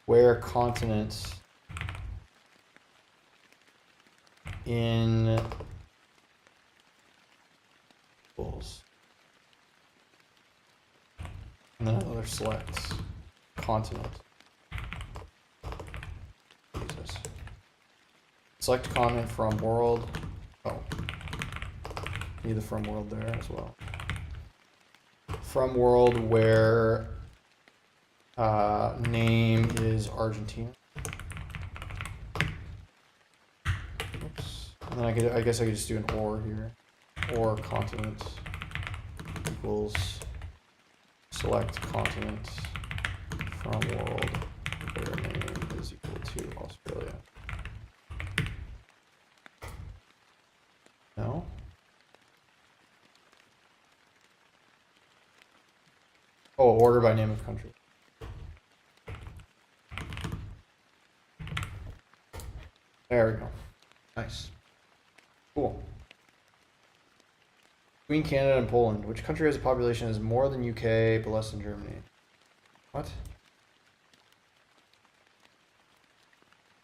Speaker 1: where continents in equals, and then another selects continent. Jesus. Select continent from world. Oh. Need the from world there as well. From world where name is Argentina. Oops. And then I guess I could just do an or here. Or continent equals select continent from world where name is equal to Australia. No? Oh, order by name of country. There we go. Nice. Cool. Between Canada and Poland, which country has a population that is more than UK but less than Germany? What?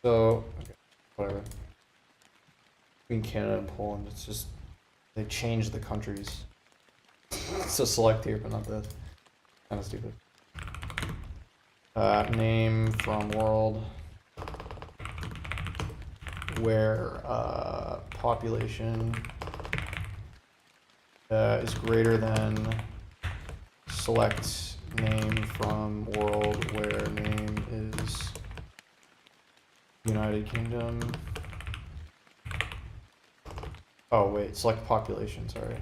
Speaker 1: So, okay, whatever. Between Canada and Poland, it's just, they changed the countries. So select here, but not that. Kind of stupid. Name from world where population is greater than select name from world where name is United Kingdom. Oh wait, select population, sorry.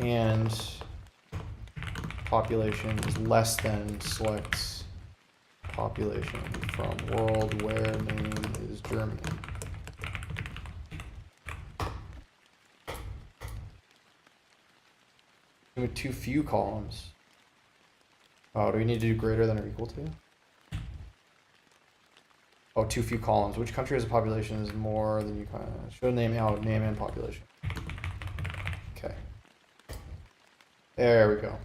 Speaker 1: And population is less than selects population from world where name is Germany. With too few columns. Oh, do we need to do greater than or equal to? Oh, too few columns. Which country has a population is more than you can show name out, name and population. Okay. There we go.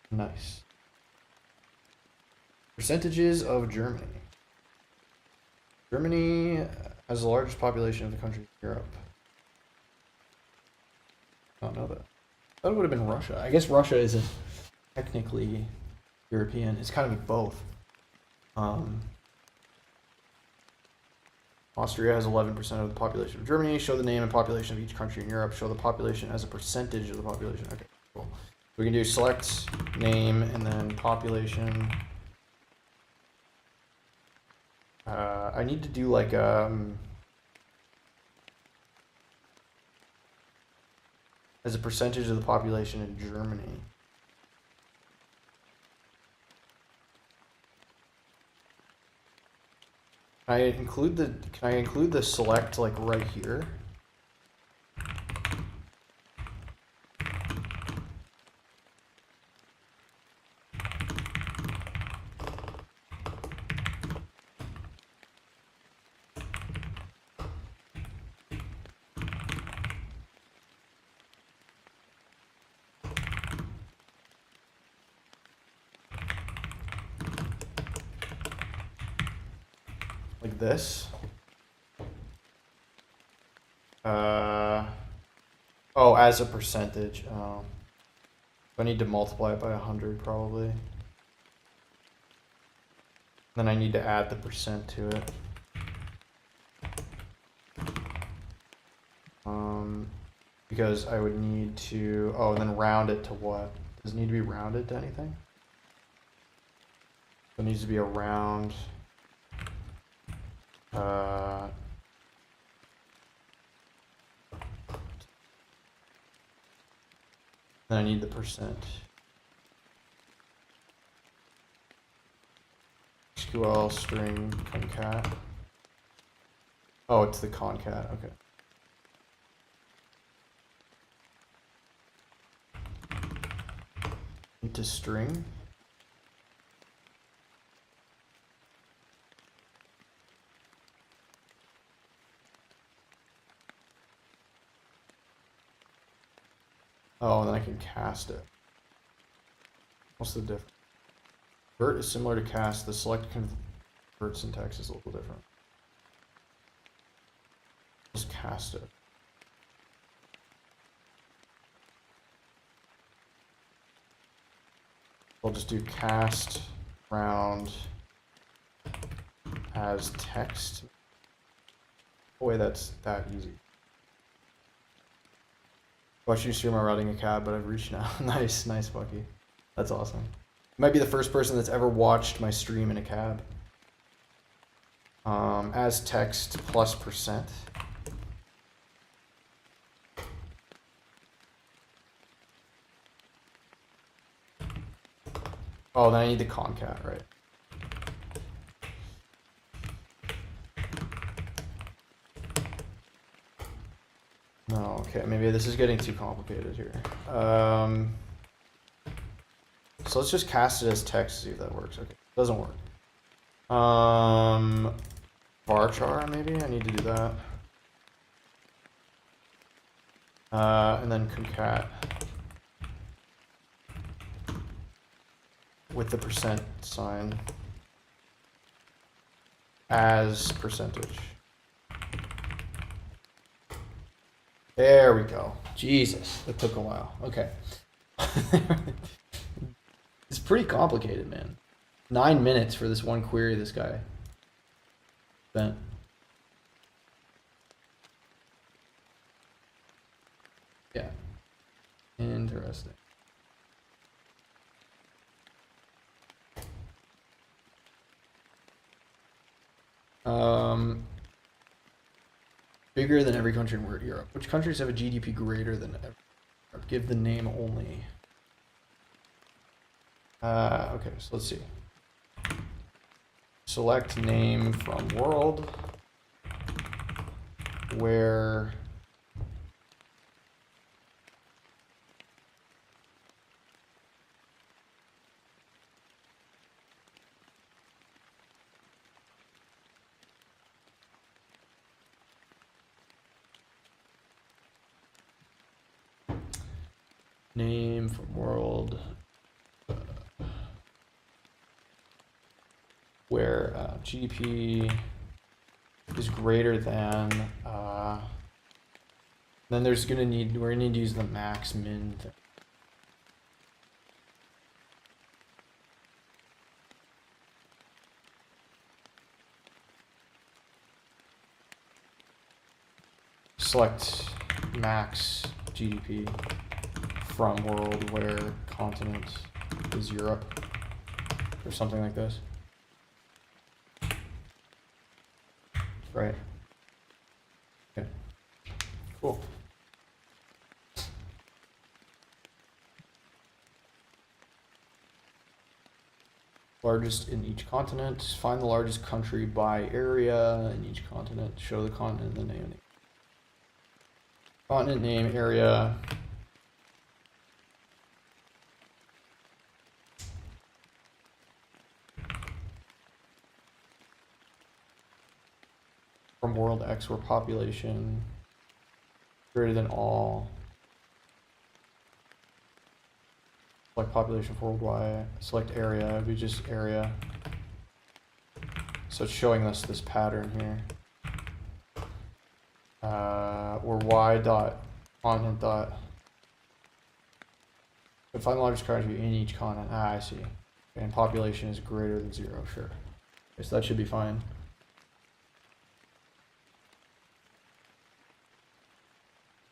Speaker 1: Nice. Percentages of Germany. Germany has the largest population of the countries in Europe. I don't know that. I thought it would have been Russia. I guess Russia isn't technically European. It's kind of both. Austria has 11% of the population of Germany. Show the name and population of each country in Europe. Show the population as a percentage of the population. Okay, cool. We can do select name and then population. I need to do like as a percentage of the population in Germany. Can I include the select like right here? Like this? Oh, as a percentage. Oh. I need to multiply it by 100 probably. Then I need to add the percent to it. Because I would need to, oh, and then round it to what? Does it need to be rounded to anything? So it needs to be a round. Then I need the percent. SQL string concat. Oh, it's the concat, okay. Into string. Oh, and then I can cast it. What's the difference? Convert is similar to cast. The select convert syntax is a little different. Just cast it. We'll just do cast round as text. Boy, that's that easy. Watching you stream while riding a cab, but I've reached now. Nice, nice, Bucky. That's awesome. You might be the first person that's ever watched my stream in a cab. As text plus percent. Oh, then I need the concat, right? No, okay, maybe this is getting too complicated here. So let's just cast it as text, see if that works. Okay, doesn't work. Varchar, maybe? I need to do that. And then concat with the percent sign as percentage. There we go. Jesus, that took a while. Okay. It's pretty complicated, man. 9 minutes for this one query this guy spent. Yeah. Interesting. Bigger than every country in Europe. Which countries have a GDP greater than every Europe? Give the name only. Okay, so let's see. Select name from world where name from world where GDP is greater than then we're gonna need to use the max min thing. Select max GDP from world where continent is Europe or something like this. Right. Okay. Cool. Largest in each continent. Find the largest country by area in each continent. Show the continent and the name. Continent name, area. From world X where population greater than all. Select population for world Y. Select area. It'd be just area. So it's showing us this pattern here. Where Y dot continent dot. But find the largest country in each continent. Ah, I see. And population is greater than 0. Sure. Okay, so that should be fine.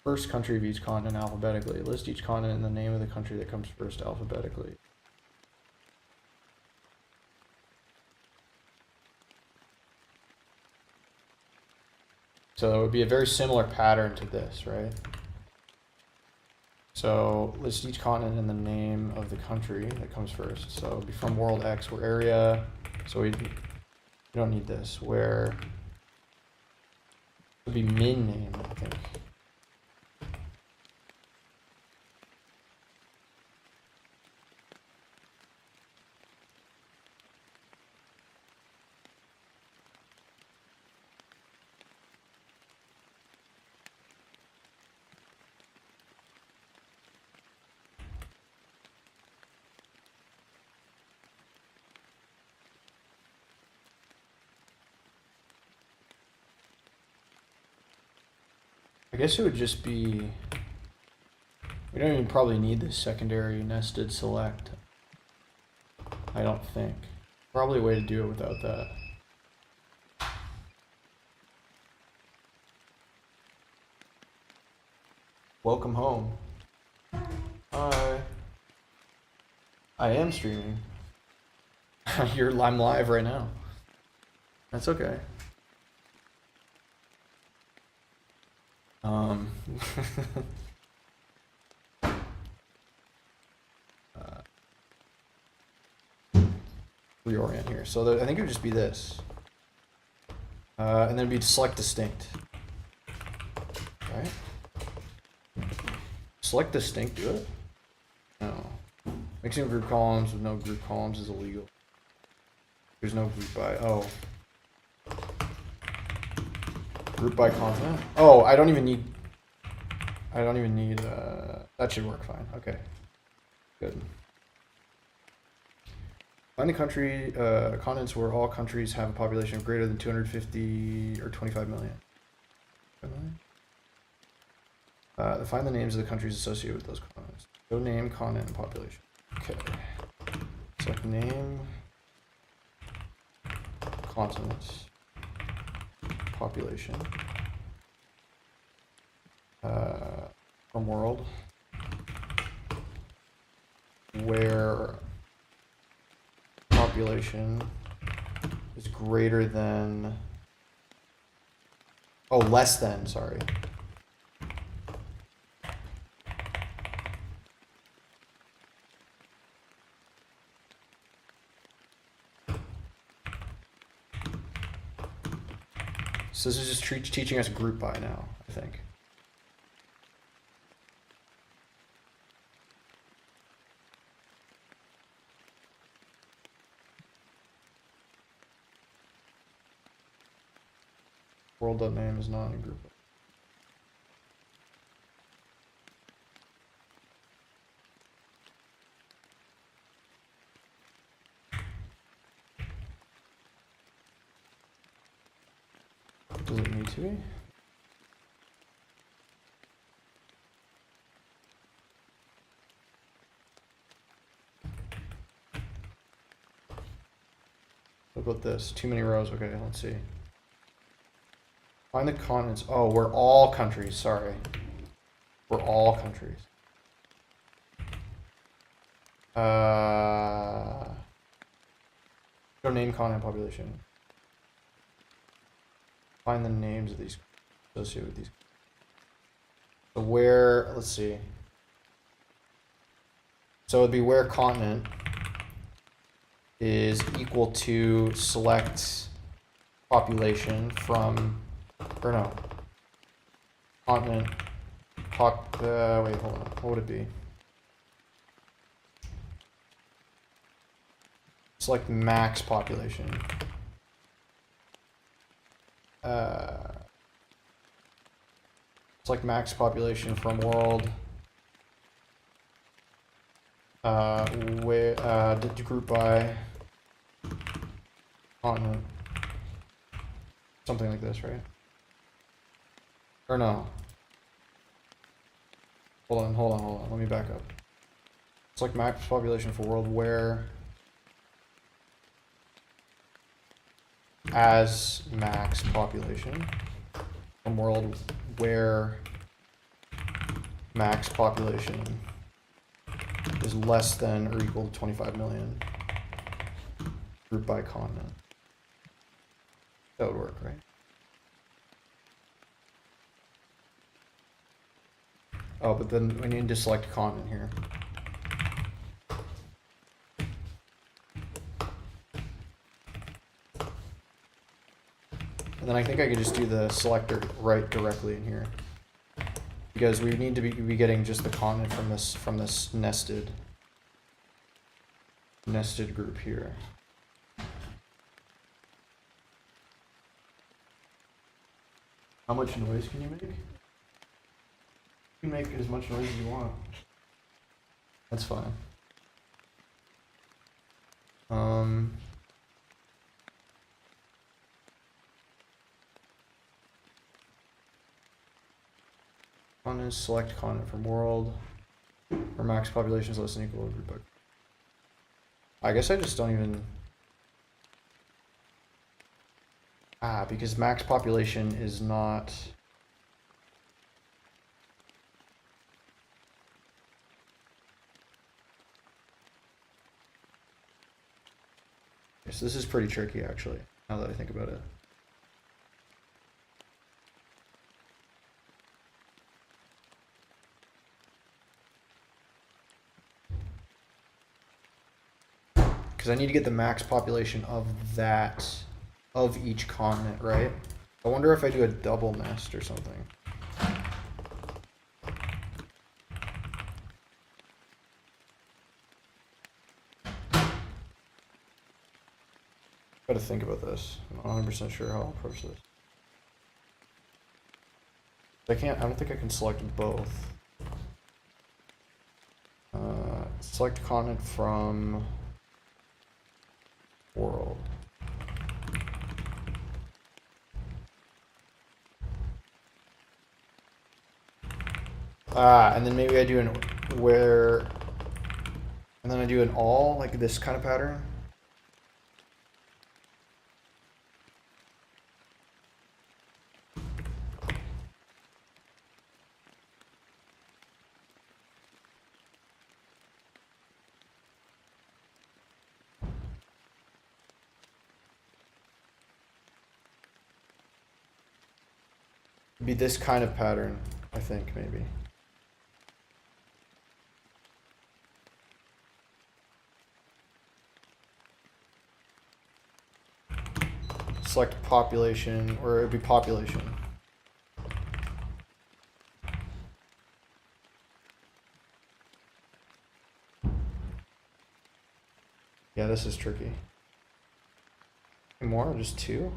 Speaker 1: First country of each continent alphabetically. List each continent and the name of the country that comes first alphabetically. So it would be a very similar pattern to this, right? So list each continent and the name of the country that comes first. So it'd be from world X where area. So we don't need this. Where it would be min name, I think. I guess it would just be, we don't even probably need this secondary nested select. I don't think. Probably a way to do it without that. Welcome home. Hi. I am streaming. I'm live right now. That's okay. Reorient here. So I think it would just be this. And then it'd be select distinct. Right? Select distinct, do it? No. Mixing group columns with no group columns is illegal. There's no group by. Oh. Group by continent? Oh, I don't even need, that should work fine. Okay. Good. Find the country, continents where all countries have a population of greater than 250 or 25 million. Find the names of the countries associated with those continents. Go name, continent, and population. Okay. Select name, continent, population. From world. where population is greater than, oh, less than, sorry. So this is just teaching us group by now, I think. World.name is not in group. Does it need to be? What about this? Too many rows. Okay, let's see. Find the continents. Oh, we're all countries. Sorry. We're all countries. Go name continent population. Find the names of these associated with these. So where, let's see. So it'd be where continent is equal to select population from, or no, continent, wait, hold on, what would it be? Select max population. Select max population from world. Where did you group by continent? Something like this, right? Or no? Hold on. Let me back up. Select max population for world where as max population from world where max population is less than or equal to 25 million. Group by continent. That would work, right? Oh, but then we need to select continent here. And then I think I could just do the selector right directly in here, because we need to be getting just the continent from this nested group here. How much noise can you make? You can make as much noise as you want. That's fine. Continent, select continent from world, where max population is less than equal to group by. I guess I just don't even. Because max population is not. So this is pretty tricky, actually, now that I think about it. Because I need to get the max population of each continent, right? I wonder if I do a double nest or something. Gotta think about this. I'm not 100% sure how I'll approach this. I don't think I can select both. Select continent from world. And then maybe I do an where, and then I do an all, like this kind of pattern. Be this kind of pattern, I think, maybe. Select population, or it'd be population. Yeah, this is tricky. Any more? Just two?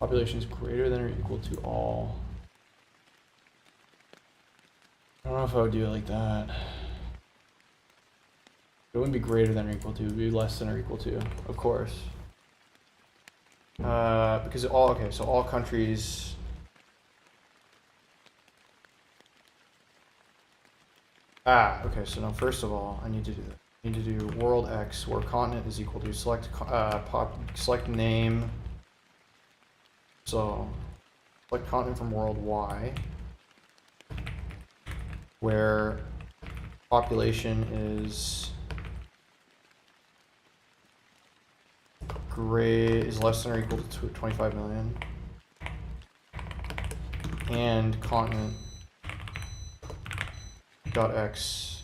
Speaker 1: Population is greater than or equal to all. I don't know if I would do it like that. It wouldn't be greater than or equal to, it would be less than or equal to, of course. Because so all countries. Okay, so now first of all, I need to do that. I need to do world X, where continent is equal to select name. So select continent from world Y, where population is less than or equal to 25 million, and continent dot X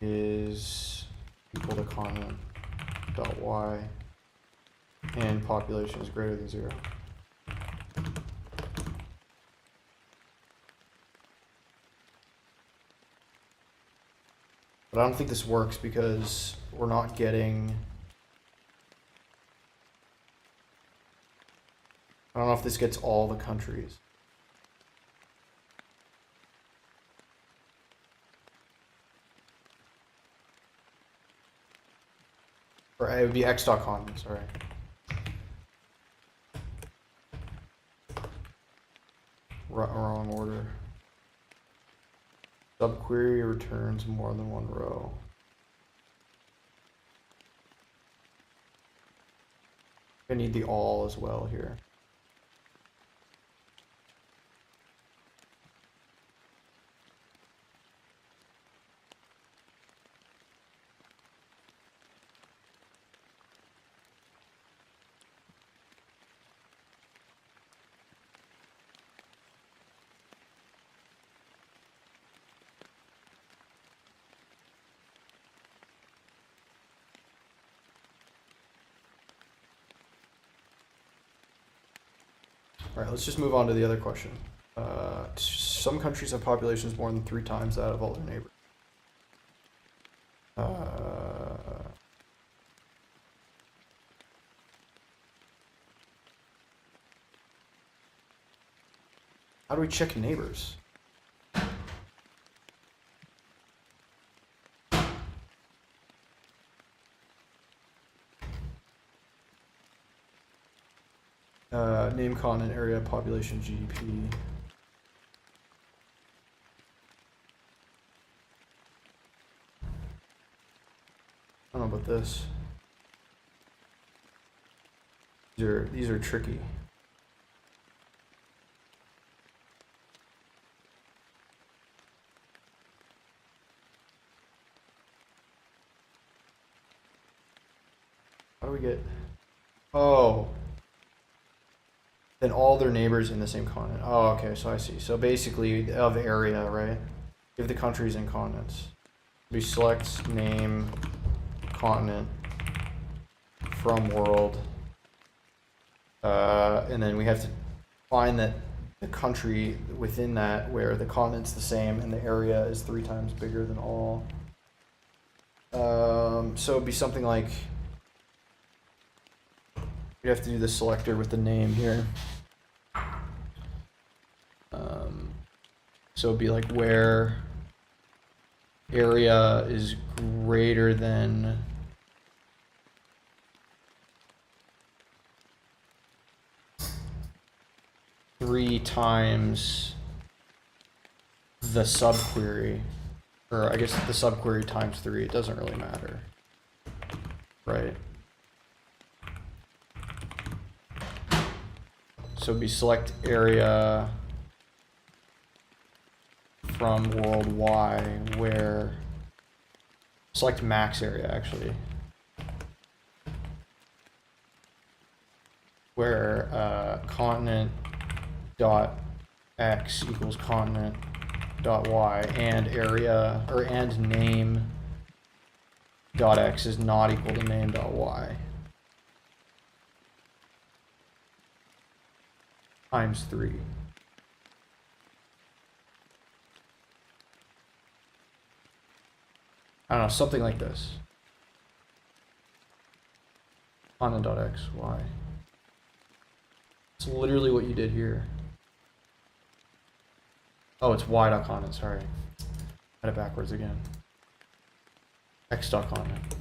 Speaker 1: is equal to continent dot Y, and population is greater than 0. But I don't think this works because we're not getting. I don't know if this gets all the countries. Or it would be x.continent, sorry. Wrong order. Subquery returns more than one row. I need the all as well here. All right, let's just move on to the other question. Some countries have populations more than 3 times that of all their neighbors. How do we check neighbors? Name, continent, area, population, GDP. I don't know about this. These are tricky. How do we get? Oh. Then all their neighbors in the same continent. Oh, okay, so I see. So basically, of area, right? Give the countries and continents. We select name, continent, from world, and then we have to find that the country within that where the continent's the same and the area is 3 times bigger than all. So it'd be something like. We have to do the selector with the name here. So it'd be like where area is greater than 3 times the subquery, or I guess the subquery times 3, it doesn't really matter, right? So we select area from world Y where, select max area actually, where continent dot x equals continent dot y and area, or and name dot x is not equal to name dot y times 3. I don't know, something like this. Continent dot x, y. It's literally what you did here. Oh, it's y dot continent, sorry. Had it backwards again. X dot continent.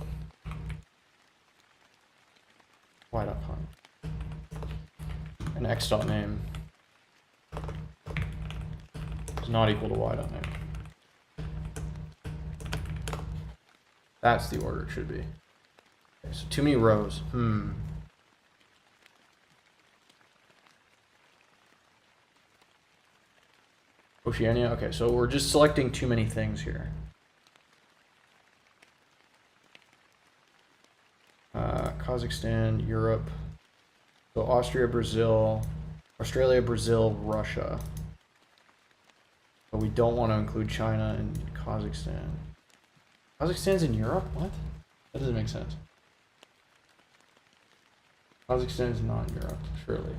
Speaker 1: Y dot continent. And x dot name is not equal to y dot name. That's the order it should be. Okay, so too many rows. Oceania, okay, so we're just selecting too many things here. Kazakhstan, Europe, so Austria, Brazil, Australia, Brazil, Russia. But we don't want to include China and Kazakhstan. Kazakhstan's in Europe? What? That doesn't make sense. Kazakhstan's not in Europe, surely.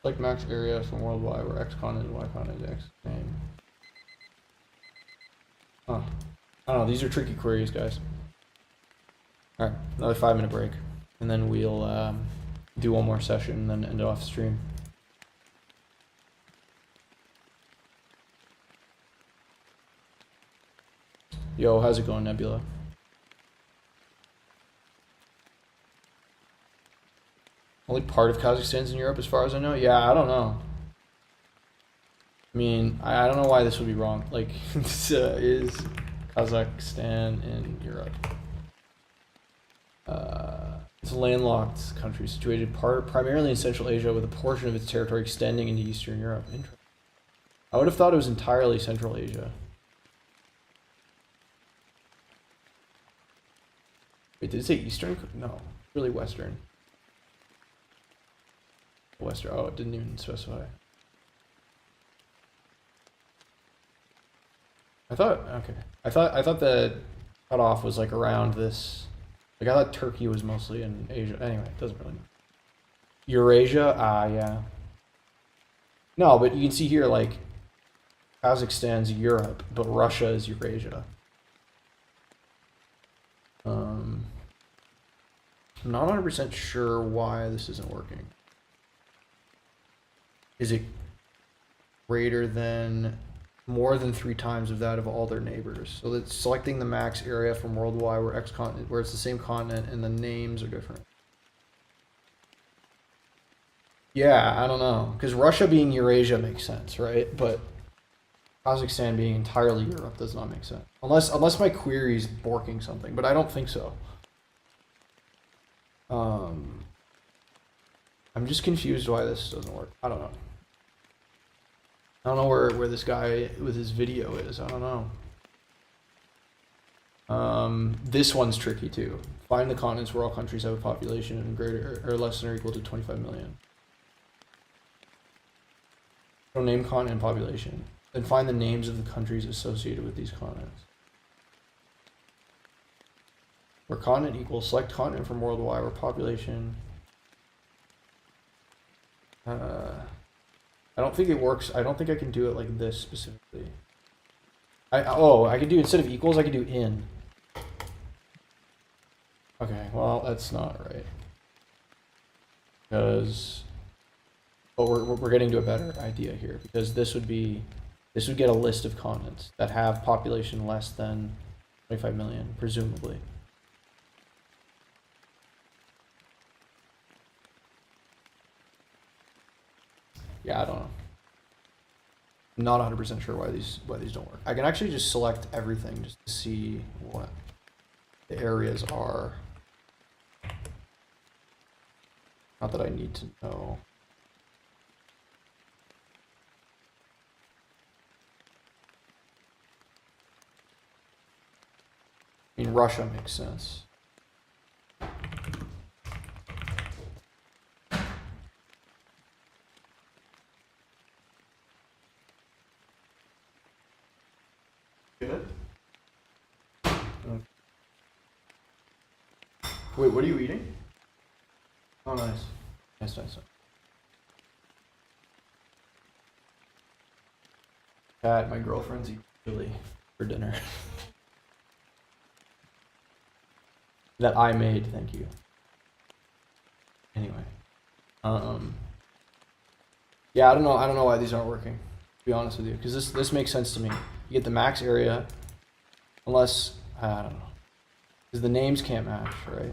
Speaker 1: Select max area from worldwide where X continent, Y continent, X name. Huh. I don't know, these are tricky queries, guys. Alright, another 5-minute break. And then we'll do one more session and then end it off stream. Yo, how's it going, Nebula? Only part of Kazakhstan's in Europe as far as I know? Yeah, I don't know. I mean, I don't know why this would be wrong. Like, is Kazakhstan in Europe? It's a landlocked country situated primarily in Central Asia with a portion of its territory extending into Eastern Europe. Interesting. I would have thought it was entirely Central Asia. Wait, did it say Eastern? No, really Western. Western. Oh, it didn't even specify. I thought, okay. I thought the cutoff was like around this. Like I thought Turkey was mostly in Asia. Anyway, it doesn't really matter. Eurasia? Ah, yeah. No, but you can see here like Kazakhstan's Europe, but Russia is Eurasia. I'm not 100% sure why this isn't working. Is it greater than, more than 3 times of that of all their neighbors? So that's selecting the max area from worldwide where X continent, where it's the same continent and the names are different. Yeah, I don't know, because Russia being Eurasia makes sense, right? But Kazakhstan being entirely Europe does not make sense, unless my query is borking something, but I don't think so. I'm just confused why this doesn't work. I don't know. I don't know where this guy with his video is. I don't know. This one's tricky too. Find the continents where all countries have a population greater or less than or equal to 25 million. So name continent population. Then find the names of the countries associated with these continents. Where continent equals, select continent from worldwide where population. I don't think it works. I don't think I can do it like this specifically. I can do, instead of equals, I can do in. Okay, well, that's not right. Because, but we're getting to a better idea here, because this would get a list of continents that have population less than 25 million, presumably. Yeah, I don't know. Not 100% sure why these don't work. I can actually just select everything just to see what the areas are. Not that I need to know. I mean, Russia makes sense. Good. Okay. Wait, what are you eating? Oh, nice. Nice. Cat, my girlfriend's eating chili for dinner. That I made, thank you. Anyway. Yeah, I don't know why these aren't working, to be honest with you, because this makes sense to me. You get the max area, unless, I don't know, because the names can't match, right?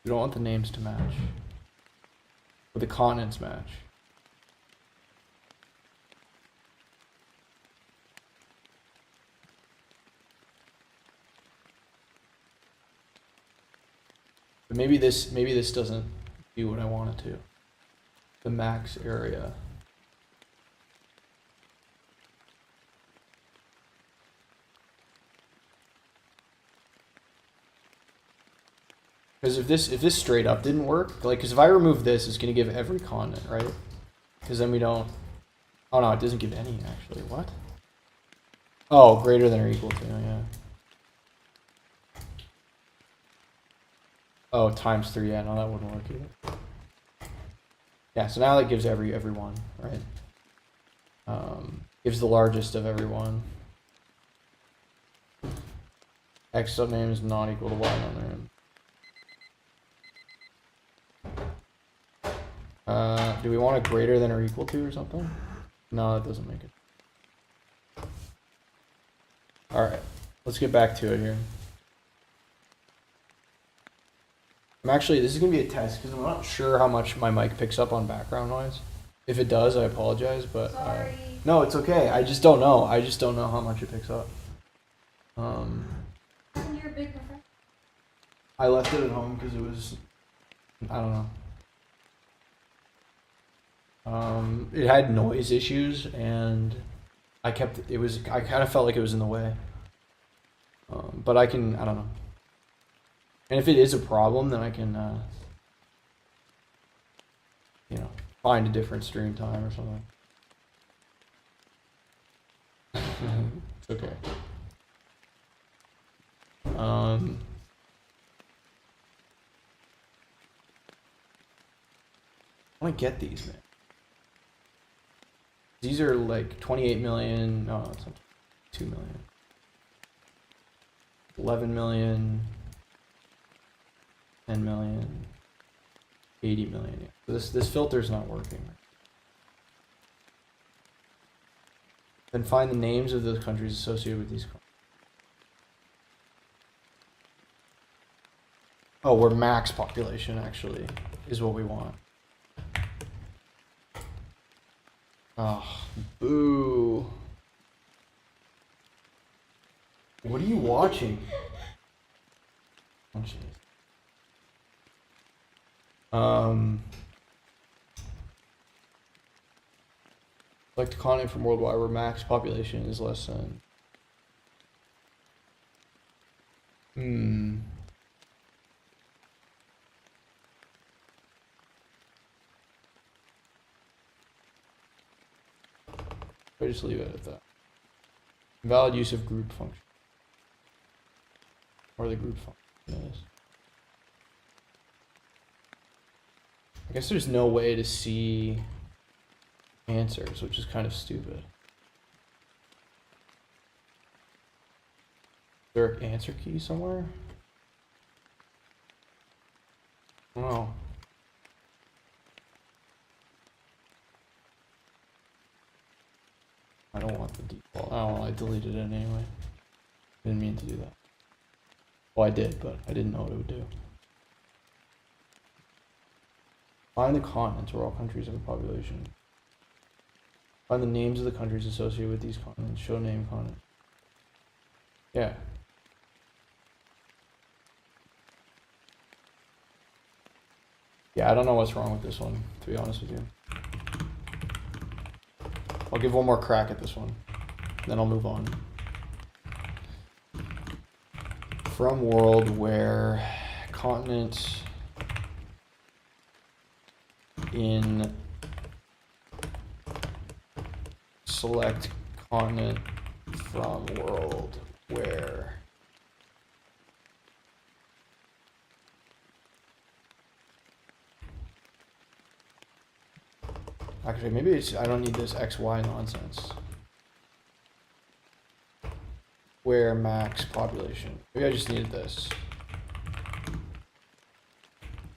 Speaker 1: You don't want the names to match, but the continents match. But maybe this doesn't do what I want it to. The max area. Because if this straight up didn't work, like, because if I remove this, it's gonna give every continent, right? Because then we don't. Oh no, it doesn't give any actually. What? Oh, greater than or equal to, yeah. Oh, times 3, yeah, no, that wouldn't work either. Yeah, so now that gives everyone, right? Gives the largest of everyone. X subname is not equal to Y subname. Do we want a greater than or equal to or something? No, that doesn't make it. Alright, let's get back to it here. This is going to be a test because I'm not sure how much my mic picks up on background noise. If it does, I apologize, but
Speaker 2: Sorry.
Speaker 1: No, it's okay. I just don't know. I just don't know how much it picks up.
Speaker 2: You're a big professional.
Speaker 1: I left it at home because it was, I don't know. It had noise issues and I kind of felt like it was in the way. But I don't know. And if it is a problem, then I can, find a different stream time or something. It's okay. I want to get these, man. These are like 28 million. No, it's not 2 million. 11 million. 10 million. 80 million. Yeah. This filter's not working. Then find the names of those countries associated with these countries. Oh, we're max population actually is what we want. Oh, boo. What are you watching? Oh, jeez. Select a continent from worldwide where max population is less than. I just leave it at that. Invalid use of group function. Or the group function is. I guess there's no way to see answers, which is kind of stupid. Is there an answer key somewhere? I don't know. I don't want the default. Oh, I deleted it anyway. Didn't mean to do that. Well, I did, but I didn't know what it would do. Find the continents where all countries have a population. Find the names of the countries associated with these continents. Show name continent. Yeah. Yeah, I don't know what's wrong with this one, to be honest with you. I'll give one more crack at this one, then I'll move on. From world where continent in select continent from world where actually maybe it's I don't need this XY nonsense. Where max population. Maybe I just needed this.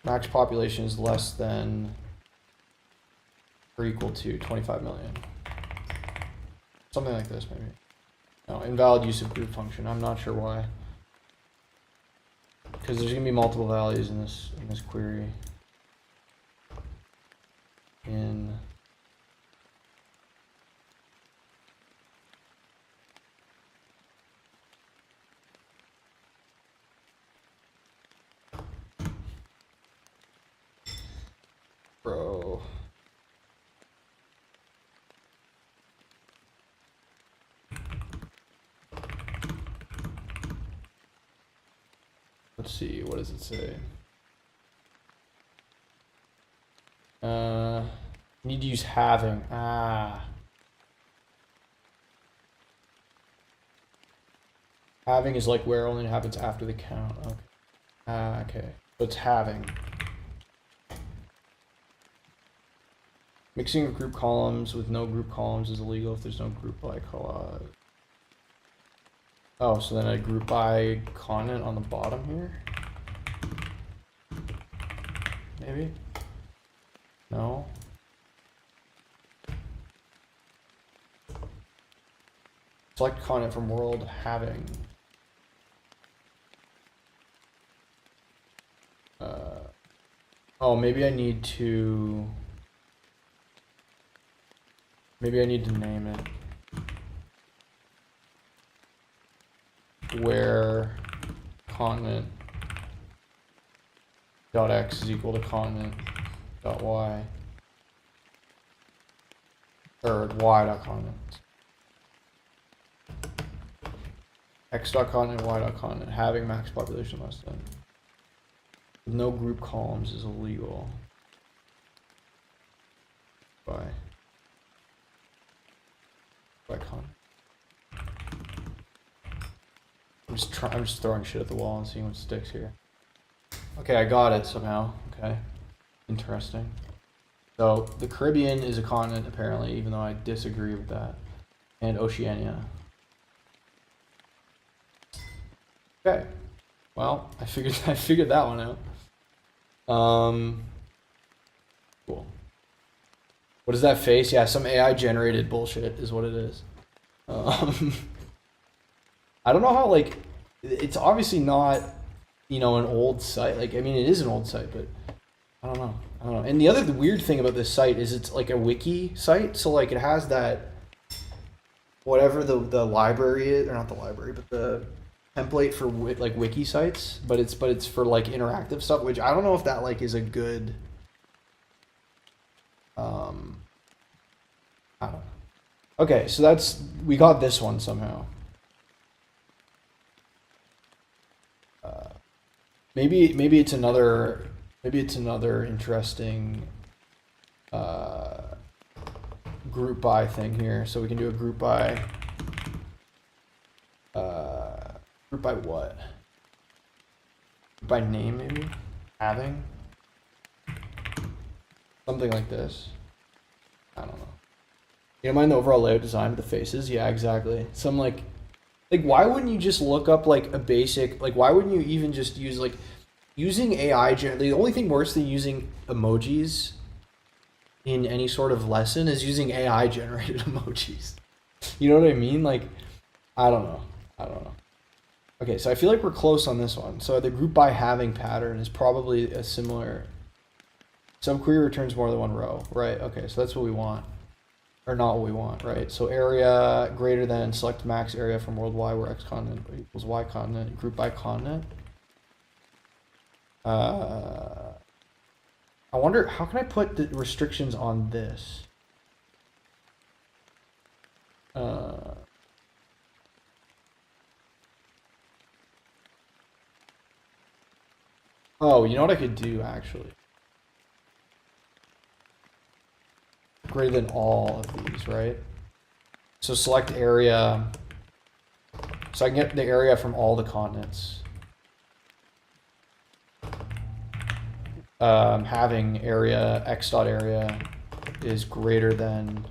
Speaker 1: Max population is less than or equal to 25 million. Something like this, maybe. No, invalid use of group function. I'm not sure why. Because there's gonna be multiple values in this query. In bro. Let's see, what does it say? Need to use having. Having is like where only happens after the count. Okay. Okay. So it's having. Mixing of group columns with no group columns is illegal if there's no group by clause. Oh, so then a group by continent on the bottom here? Maybe? No? Select continent from world having. Oh, maybe I need to name it. Where continent dot x is equal to continent dot y, or y dot continent. X dot continent, y dot continent, having max population less than. No group columns is illegal. By continent. I'm just throwing shit at the wall and seeing what sticks here. Okay, I got it somehow. Okay, interesting. So the Caribbean is a continent apparently, even though I disagree with that, and Oceania. Okay, well I figured that one out. Cool. What is that face? Yeah, some AI generated bullshit is what it is. I don't know how, like, it's obviously not, you know, an old site. Like, I mean, it is an old site, but I don't know. And the other weird thing about this site is it's like a wiki site. So, like, it has that, whatever the library is, or not the library, but the template for, like, wiki sites. But it's for, like, interactive stuff, which I don't know if that, like, is a good, I don't know. Okay, so we got this one somehow. Maybe it's another interesting group by thing here. So we can do a group by what? Group by name, maybe? Having? Something like this. I don't know. You don't mind the overall layout design of the faces? Yeah, exactly. Some like why wouldn't you just look up like a basic, like why wouldn't you even just use like using AI? The only thing worse than using emojis in any sort of lesson is using AI generated emojis. You know what I mean? Like, I don't know. Okay, so I feel like we're close on this one. So the group by having pattern is probably a similar. Subquery returns more than one row, right? Okay, so that's what we want. are not what we want, right? So area greater than select max area from world Y where X continent equals Y continent, group by continent. I wonder, how can I put the restrictions on this? Oh, you know what I could do actually? Greater than all of these, right? So select area. So I can get the area from all the continents. Having area, x dot area is greater than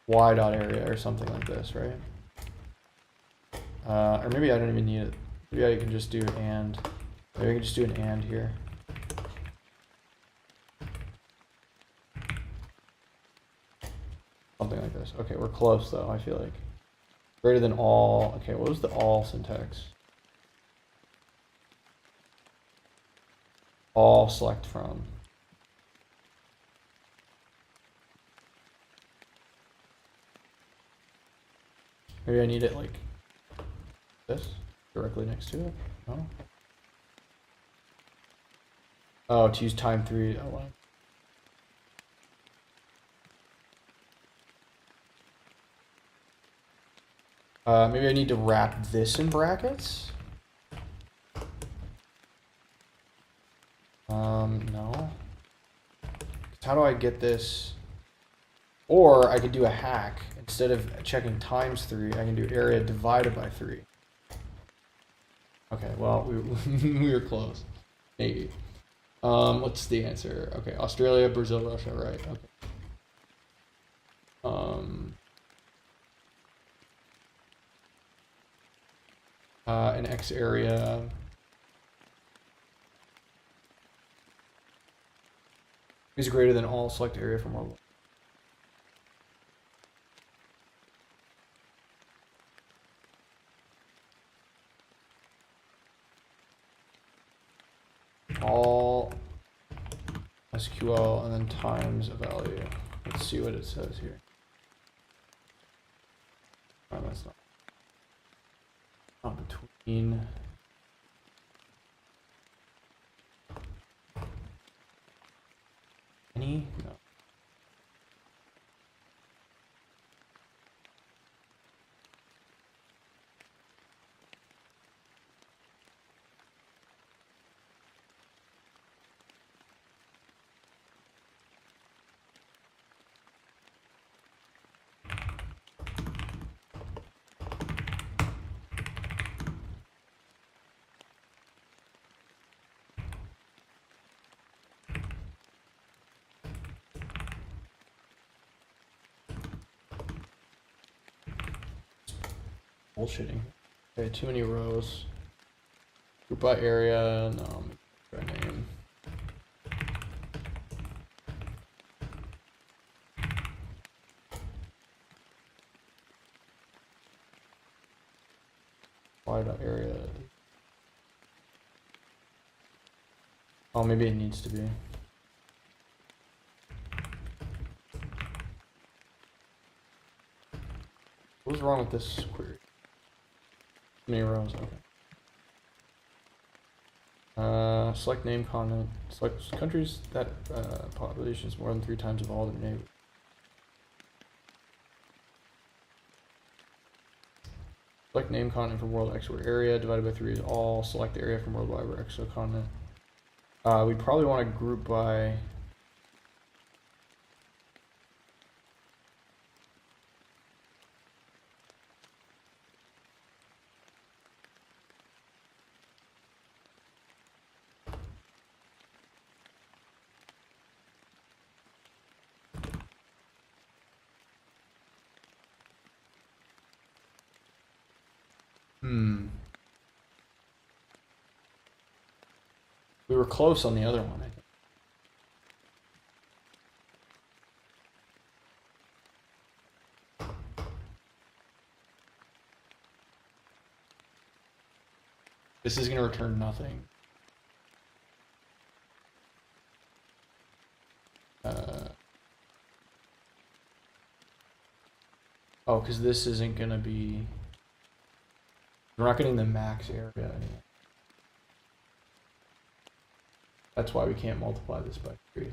Speaker 1: y dot area or something like this, right? Or maybe I don't even need it. Maybe I can just do and. Maybe I can just do an and here. Something like this. Okay, we're close though, I feel like. Greater than all. Okay, what was the all syntax? All select from. Maybe I need it like this, directly next to it. No? Oh, to use time 3. Oh, wow. Maybe I need to wrap this in brackets. No. How do I get this? Or I could do a hack. Instead of checking times 3, I can do area divided by 3. Okay, well, we were close. Maybe. What's the answer? Okay, Australia, Brazil, Russia, right? Okay. An X area. Is greater than all select area from world. All SQL and then times a value. Let's see what it says here. Oh, that's not between. Any? No. Bullshitting. Okay, too many rows. Group by area. No, by name. Y.area. Oh, maybe it needs to be. What's wrong with this query? Too many rows. Okay. Select name continent. Select countries that population is more than 3 times of all their neighbors. Select name continent from world X where area divided by 3 is all. Select the area from world Y where X is continent. We probably want to group by. We were close on the other one, I think. This is going to return nothing. Oh, because this isn't gonna be. We're not getting the max area anymore. That's why we can't multiply this by 3.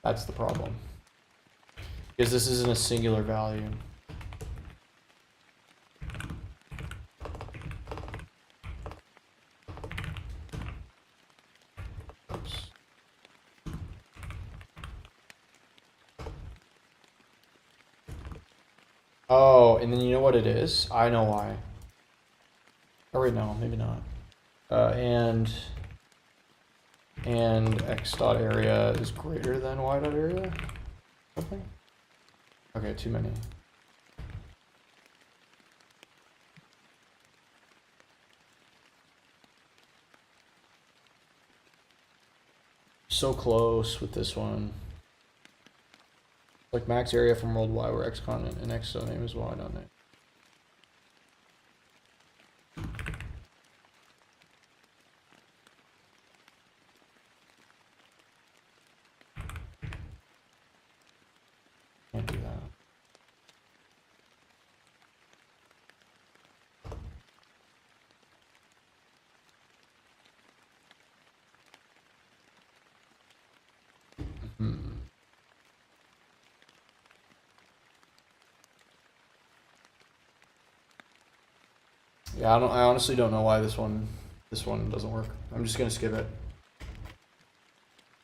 Speaker 1: That's the problem. Because this isn't a singular value. Oops. Oh, and then you know what it is? I know why. Oh wait, no, maybe not. And x dot area is greater than y dot area? Something? Okay, too many. So close with this one. Like max area from world Y where x continent and x dot name is y dot name. Can't do that. Yeah, I honestly don't know why this one doesn't work. I'm just gonna skip it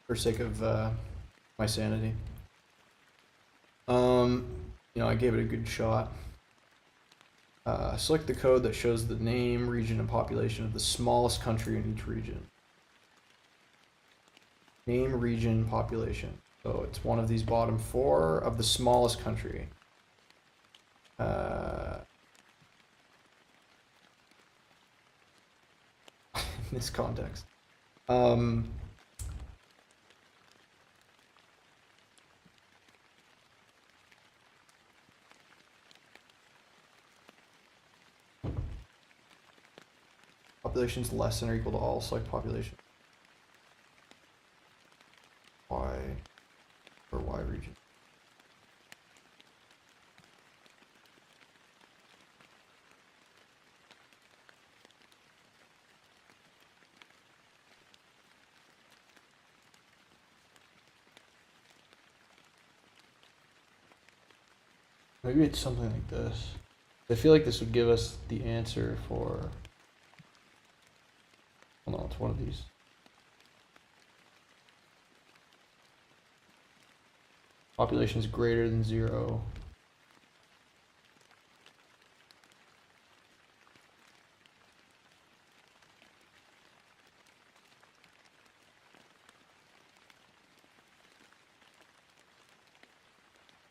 Speaker 1: for sake of my sanity. You know, I gave it a good shot. Select the code that shows the name, region, and population of the smallest country in each region. Name, region, population. So it's one of these bottom 4 of the smallest country. In this context. Population's less than or equal to all, select population. Y or Y region. Maybe it's something like this. I feel like this would give us the answer for. Hold on, it's one of these. Population is greater than 0.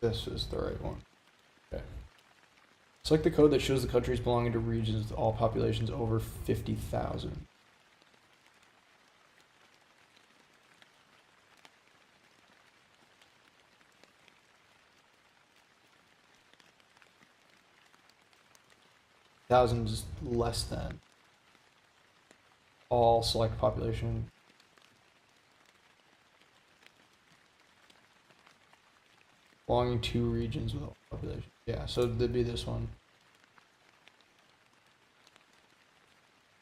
Speaker 1: This is the right one. Okay. Select the code that shows the countries belonging to regions with all populations over 50,000. Thousand is less than all select population. Belonging to regions with all population. Yeah, so that'd be this one.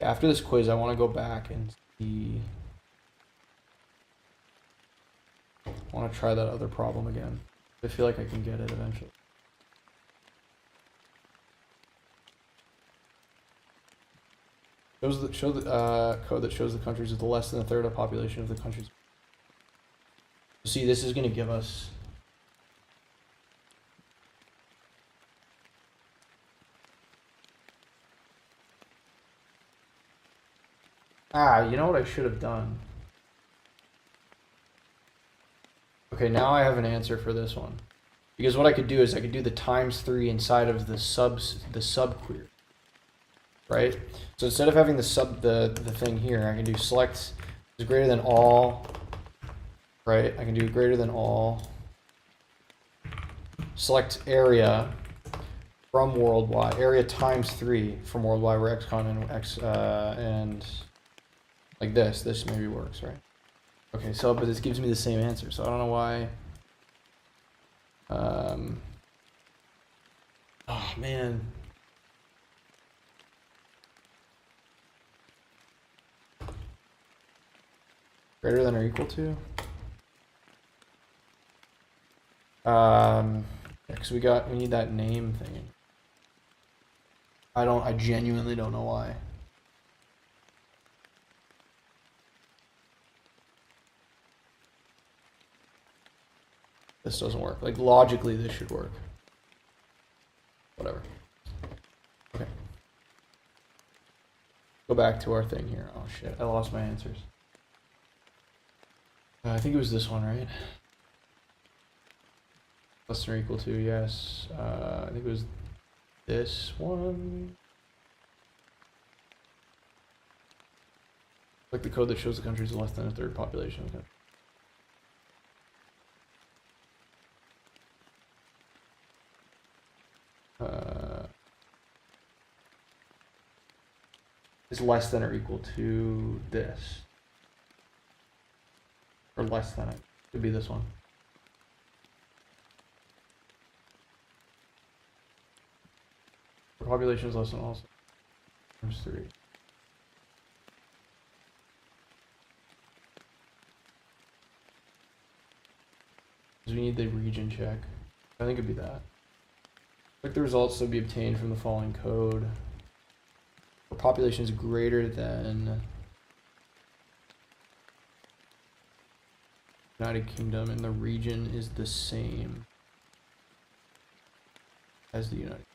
Speaker 1: After this quiz, I want to go back and see. I want to try that other problem again. I feel like I can get it eventually. Show the code that shows the countries with less than a third of the population of the countries. See, this is going to give us. You know what I should have done? Okay, now I have an answer for this one. Because what I could do is I could do the ×3 inside of the sub query. Right? So instead of having the thing here, I can do select is greater than all. Right? I can do greater than all. Select area from world Y. Area ×3 from world Y where x continent x and like this. This maybe works, right? Okay, so but this gives me the same answer, so I don't know why Oh man. Greater than or equal to? Yeah, because we need that name thing. I genuinely don't know why. This doesn't work. Like logically this should work. Whatever. Okay. Go back to our thing here. Oh shit, I lost my answers. I think it was this one, right? Less than or equal to, yes. I think it was this one. Like the code that shows the countries with less than a third population. Okay. Is less than or equal to this. Or less than it. Could be this one. The population is less than also. Times 3. Because we need the region check. I think it'd be that. Like the results to be obtained from the following code. Where population is greater than United Kingdom and the region is the same as the United Kingdom.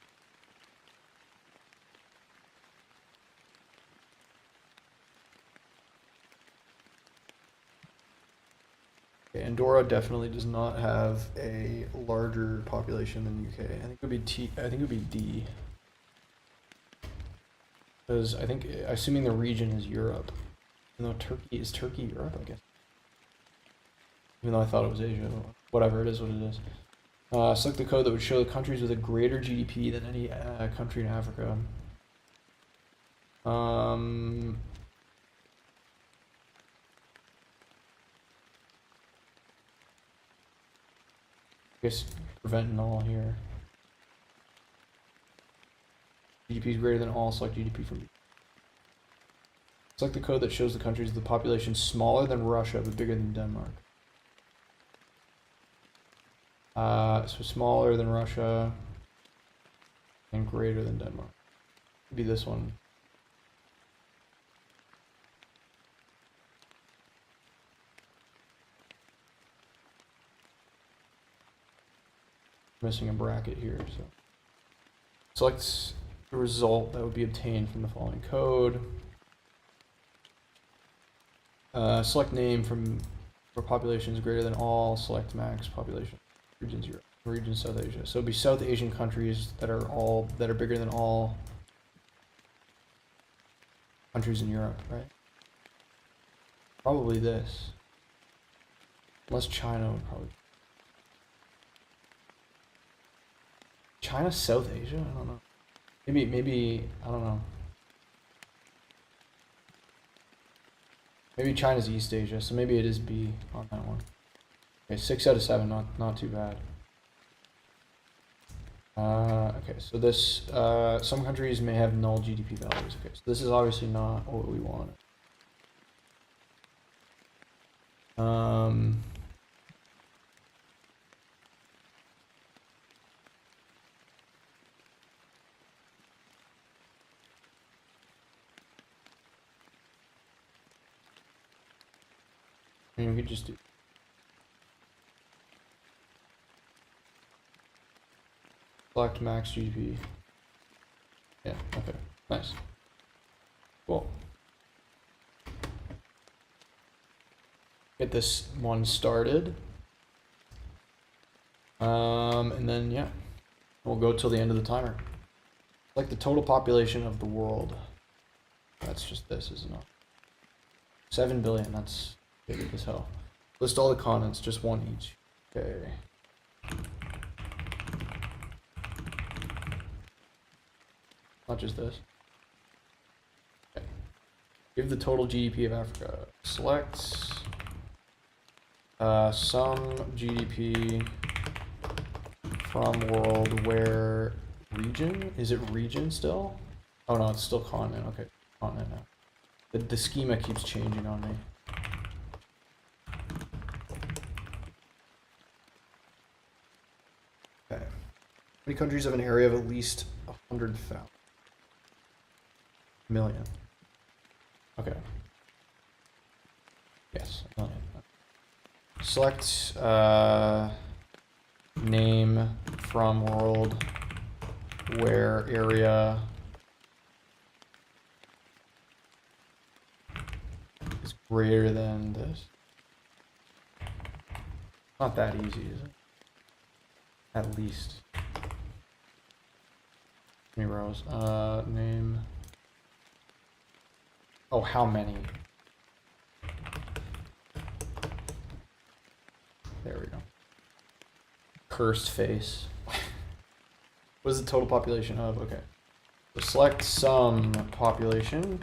Speaker 1: Okay, Andorra definitely does not have a larger population than UK. I think it would be I think it would be D. Because I think, assuming the region is Europe, even though is Turkey Europe, I guess. Even though I thought it was Asia, whatever, it is what it is. Select the code that would show the countries with a greater GDP than any country in Africa. I guess prevent null here. GDP is greater than all, select GDP from. Select the code that shows the countries with the population smaller than Russia but bigger than Denmark. So smaller than Russia and greater than Denmark. Could be this one. Missing a bracket here, so select the result that would be obtained from the following code. Select name from where population is greater than all. Select max population. Regions Europe. Region South Asia. So it'd be South Asian countries that are bigger than all countries in Europe, right? Probably this. Unless China would probably. China, South Asia? I don't know. Maybe, I don't know. Maybe China's East Asia, so maybe it is B on that one. Okay, 6 out of 7, not too bad. Okay, so this, some countries may have null GDP values. Okay, so this is obviously not what we want. I mean, we could just do. Select max GDP. Yeah, okay, nice. Cool. Get this one started. And then, yeah, we'll go till the end of the timer. Like the total population of the world. That's just this, isn't it? 7 billion, that's big as hell. List all the continents, just one each. Okay. Not just this. Okay. Give the total GDP of Africa. Select some GDP from world where region, is it region still? Oh no, it's still continent. Okay, continent now. The schema keeps changing on me. Okay. How many countries have an area of at least 100,000 million? Okay. Yes, a million. Select name from world where area is greater than this. Not that easy, is it? At least. How many rows? Name. Oh, how many? There we go. Cursed face. What is the total population of? Okay. So select some population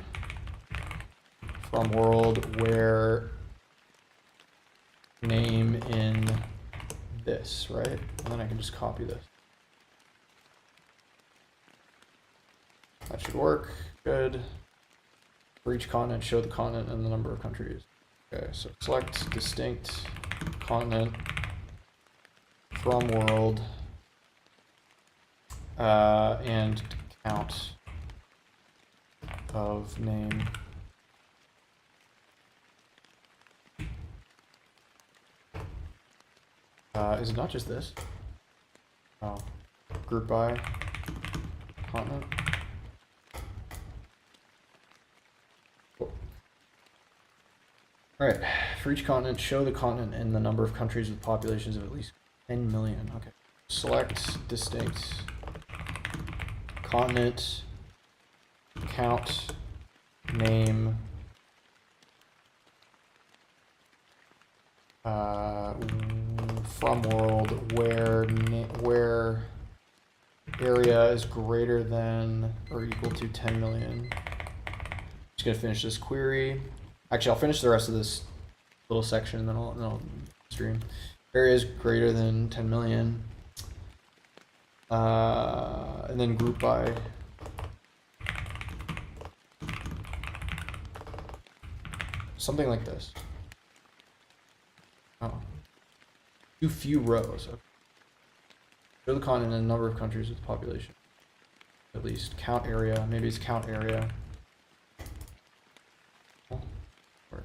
Speaker 1: from world where name in this, right? And then I can just copy this. That should work. Good. For each continent, show the continent and the number of countries. Okay, so select distinct continent from world and count of name. Is it not just this? Oh, group by continent. Cool. All right, for each continent, show the continent and the number of countries with populations of at least 10 million. Okay, select distinct continent, count, name, from world where area is greater than or equal to 10 million. Just gonna finish this query. Actually, I'll finish the rest of this little section and then I'll stream. Area is greater than 10 million. And then group by. Something like this. Oh. Too few rows. Okay. Show the continent and the number of countries with population. At least count area. Maybe it's count area. Oh, work.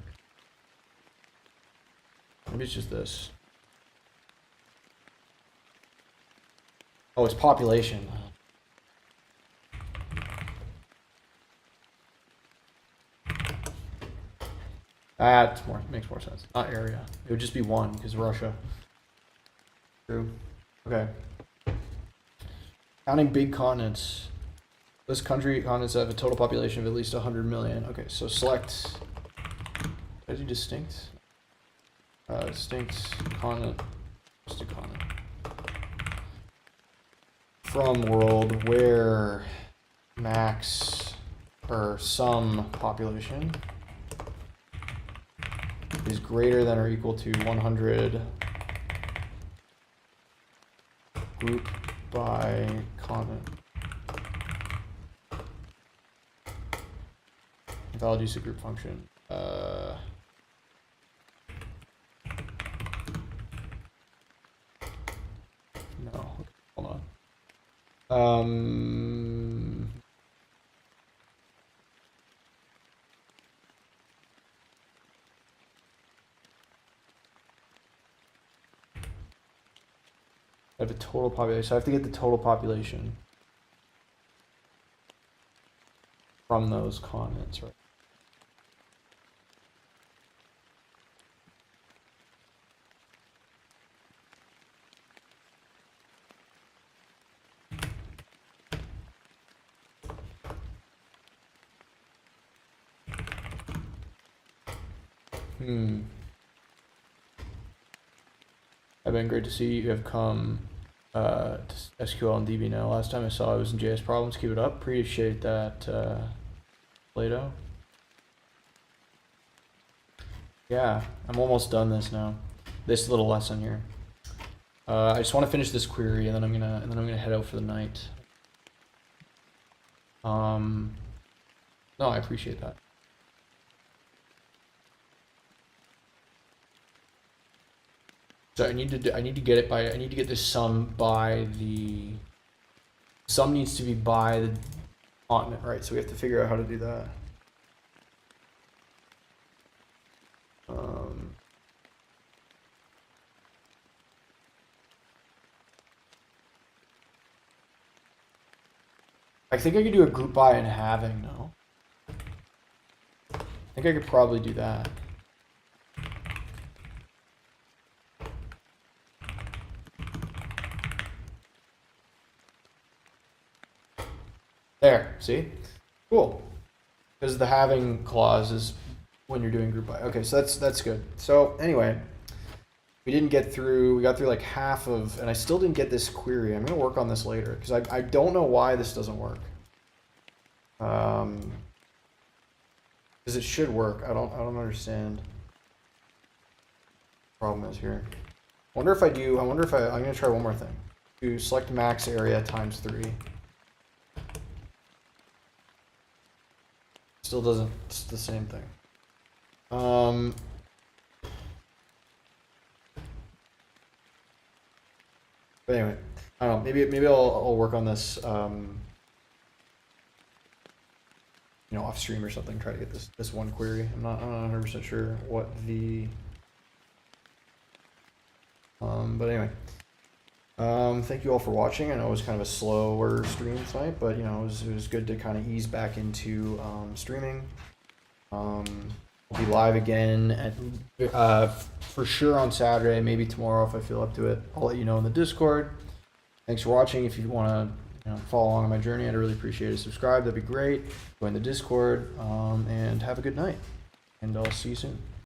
Speaker 1: Maybe it's just this. Oh, it's population. That makes more sense. Not area. It would just be one because Russia. True. Okay. Counting big continents. This country continents have a total population of at least 100 million. Okay, so select. Did I do distinct? Distinct continent. Just a continent. From world where max or some population is greater than or equal to 100, group by continent. Valid use of group function. No, hold on. I have a total population, so I have to get the total population from those continents, right? I've been great to see you have come to SQL and DB now. Last time I saw it was in JS problems. Keep it up. Appreciate that, Plato. Yeah, I'm almost done this now. This little lesson here. I just want to finish this query, and then I'm gonna head out for the night. No, I appreciate that. So I need to get it by, I need to get this sum by the, sum needs to be by the continent, right? So we have to figure out how to do that. I think I could do a group by and halving, no? I think I could probably do that. There, see? Cool. Because the halving clause is when you're doing group by. Okay, so that's good. So anyway, we got through like half of, and I still didn't get this query. I'm gonna work on this later because I don't know why this doesn't work. Because it should work. I don't understand what the problem is here. I wonder if I'm gonna try one more thing. Do select max area times 3. Still doesn't, it's the same thing. But anyway, I don't know, maybe I'll work on this, you know, off stream or something, try to get this one query. I'm not 100% sure what the, but anyway. Thank you all for watching. I know it was kind of a slower stream tonight, but you know, it was good to kind of ease back into streaming. I'll be live again at for sure on Saturday, maybe tomorrow if I feel up to it. I'll let you know in the Discord. Thanks for watching. If you want to follow along on my journey, I'd really appreciate it. Subscribe, that'd be great. Join the Discord, and have a good night. And I'll see you soon.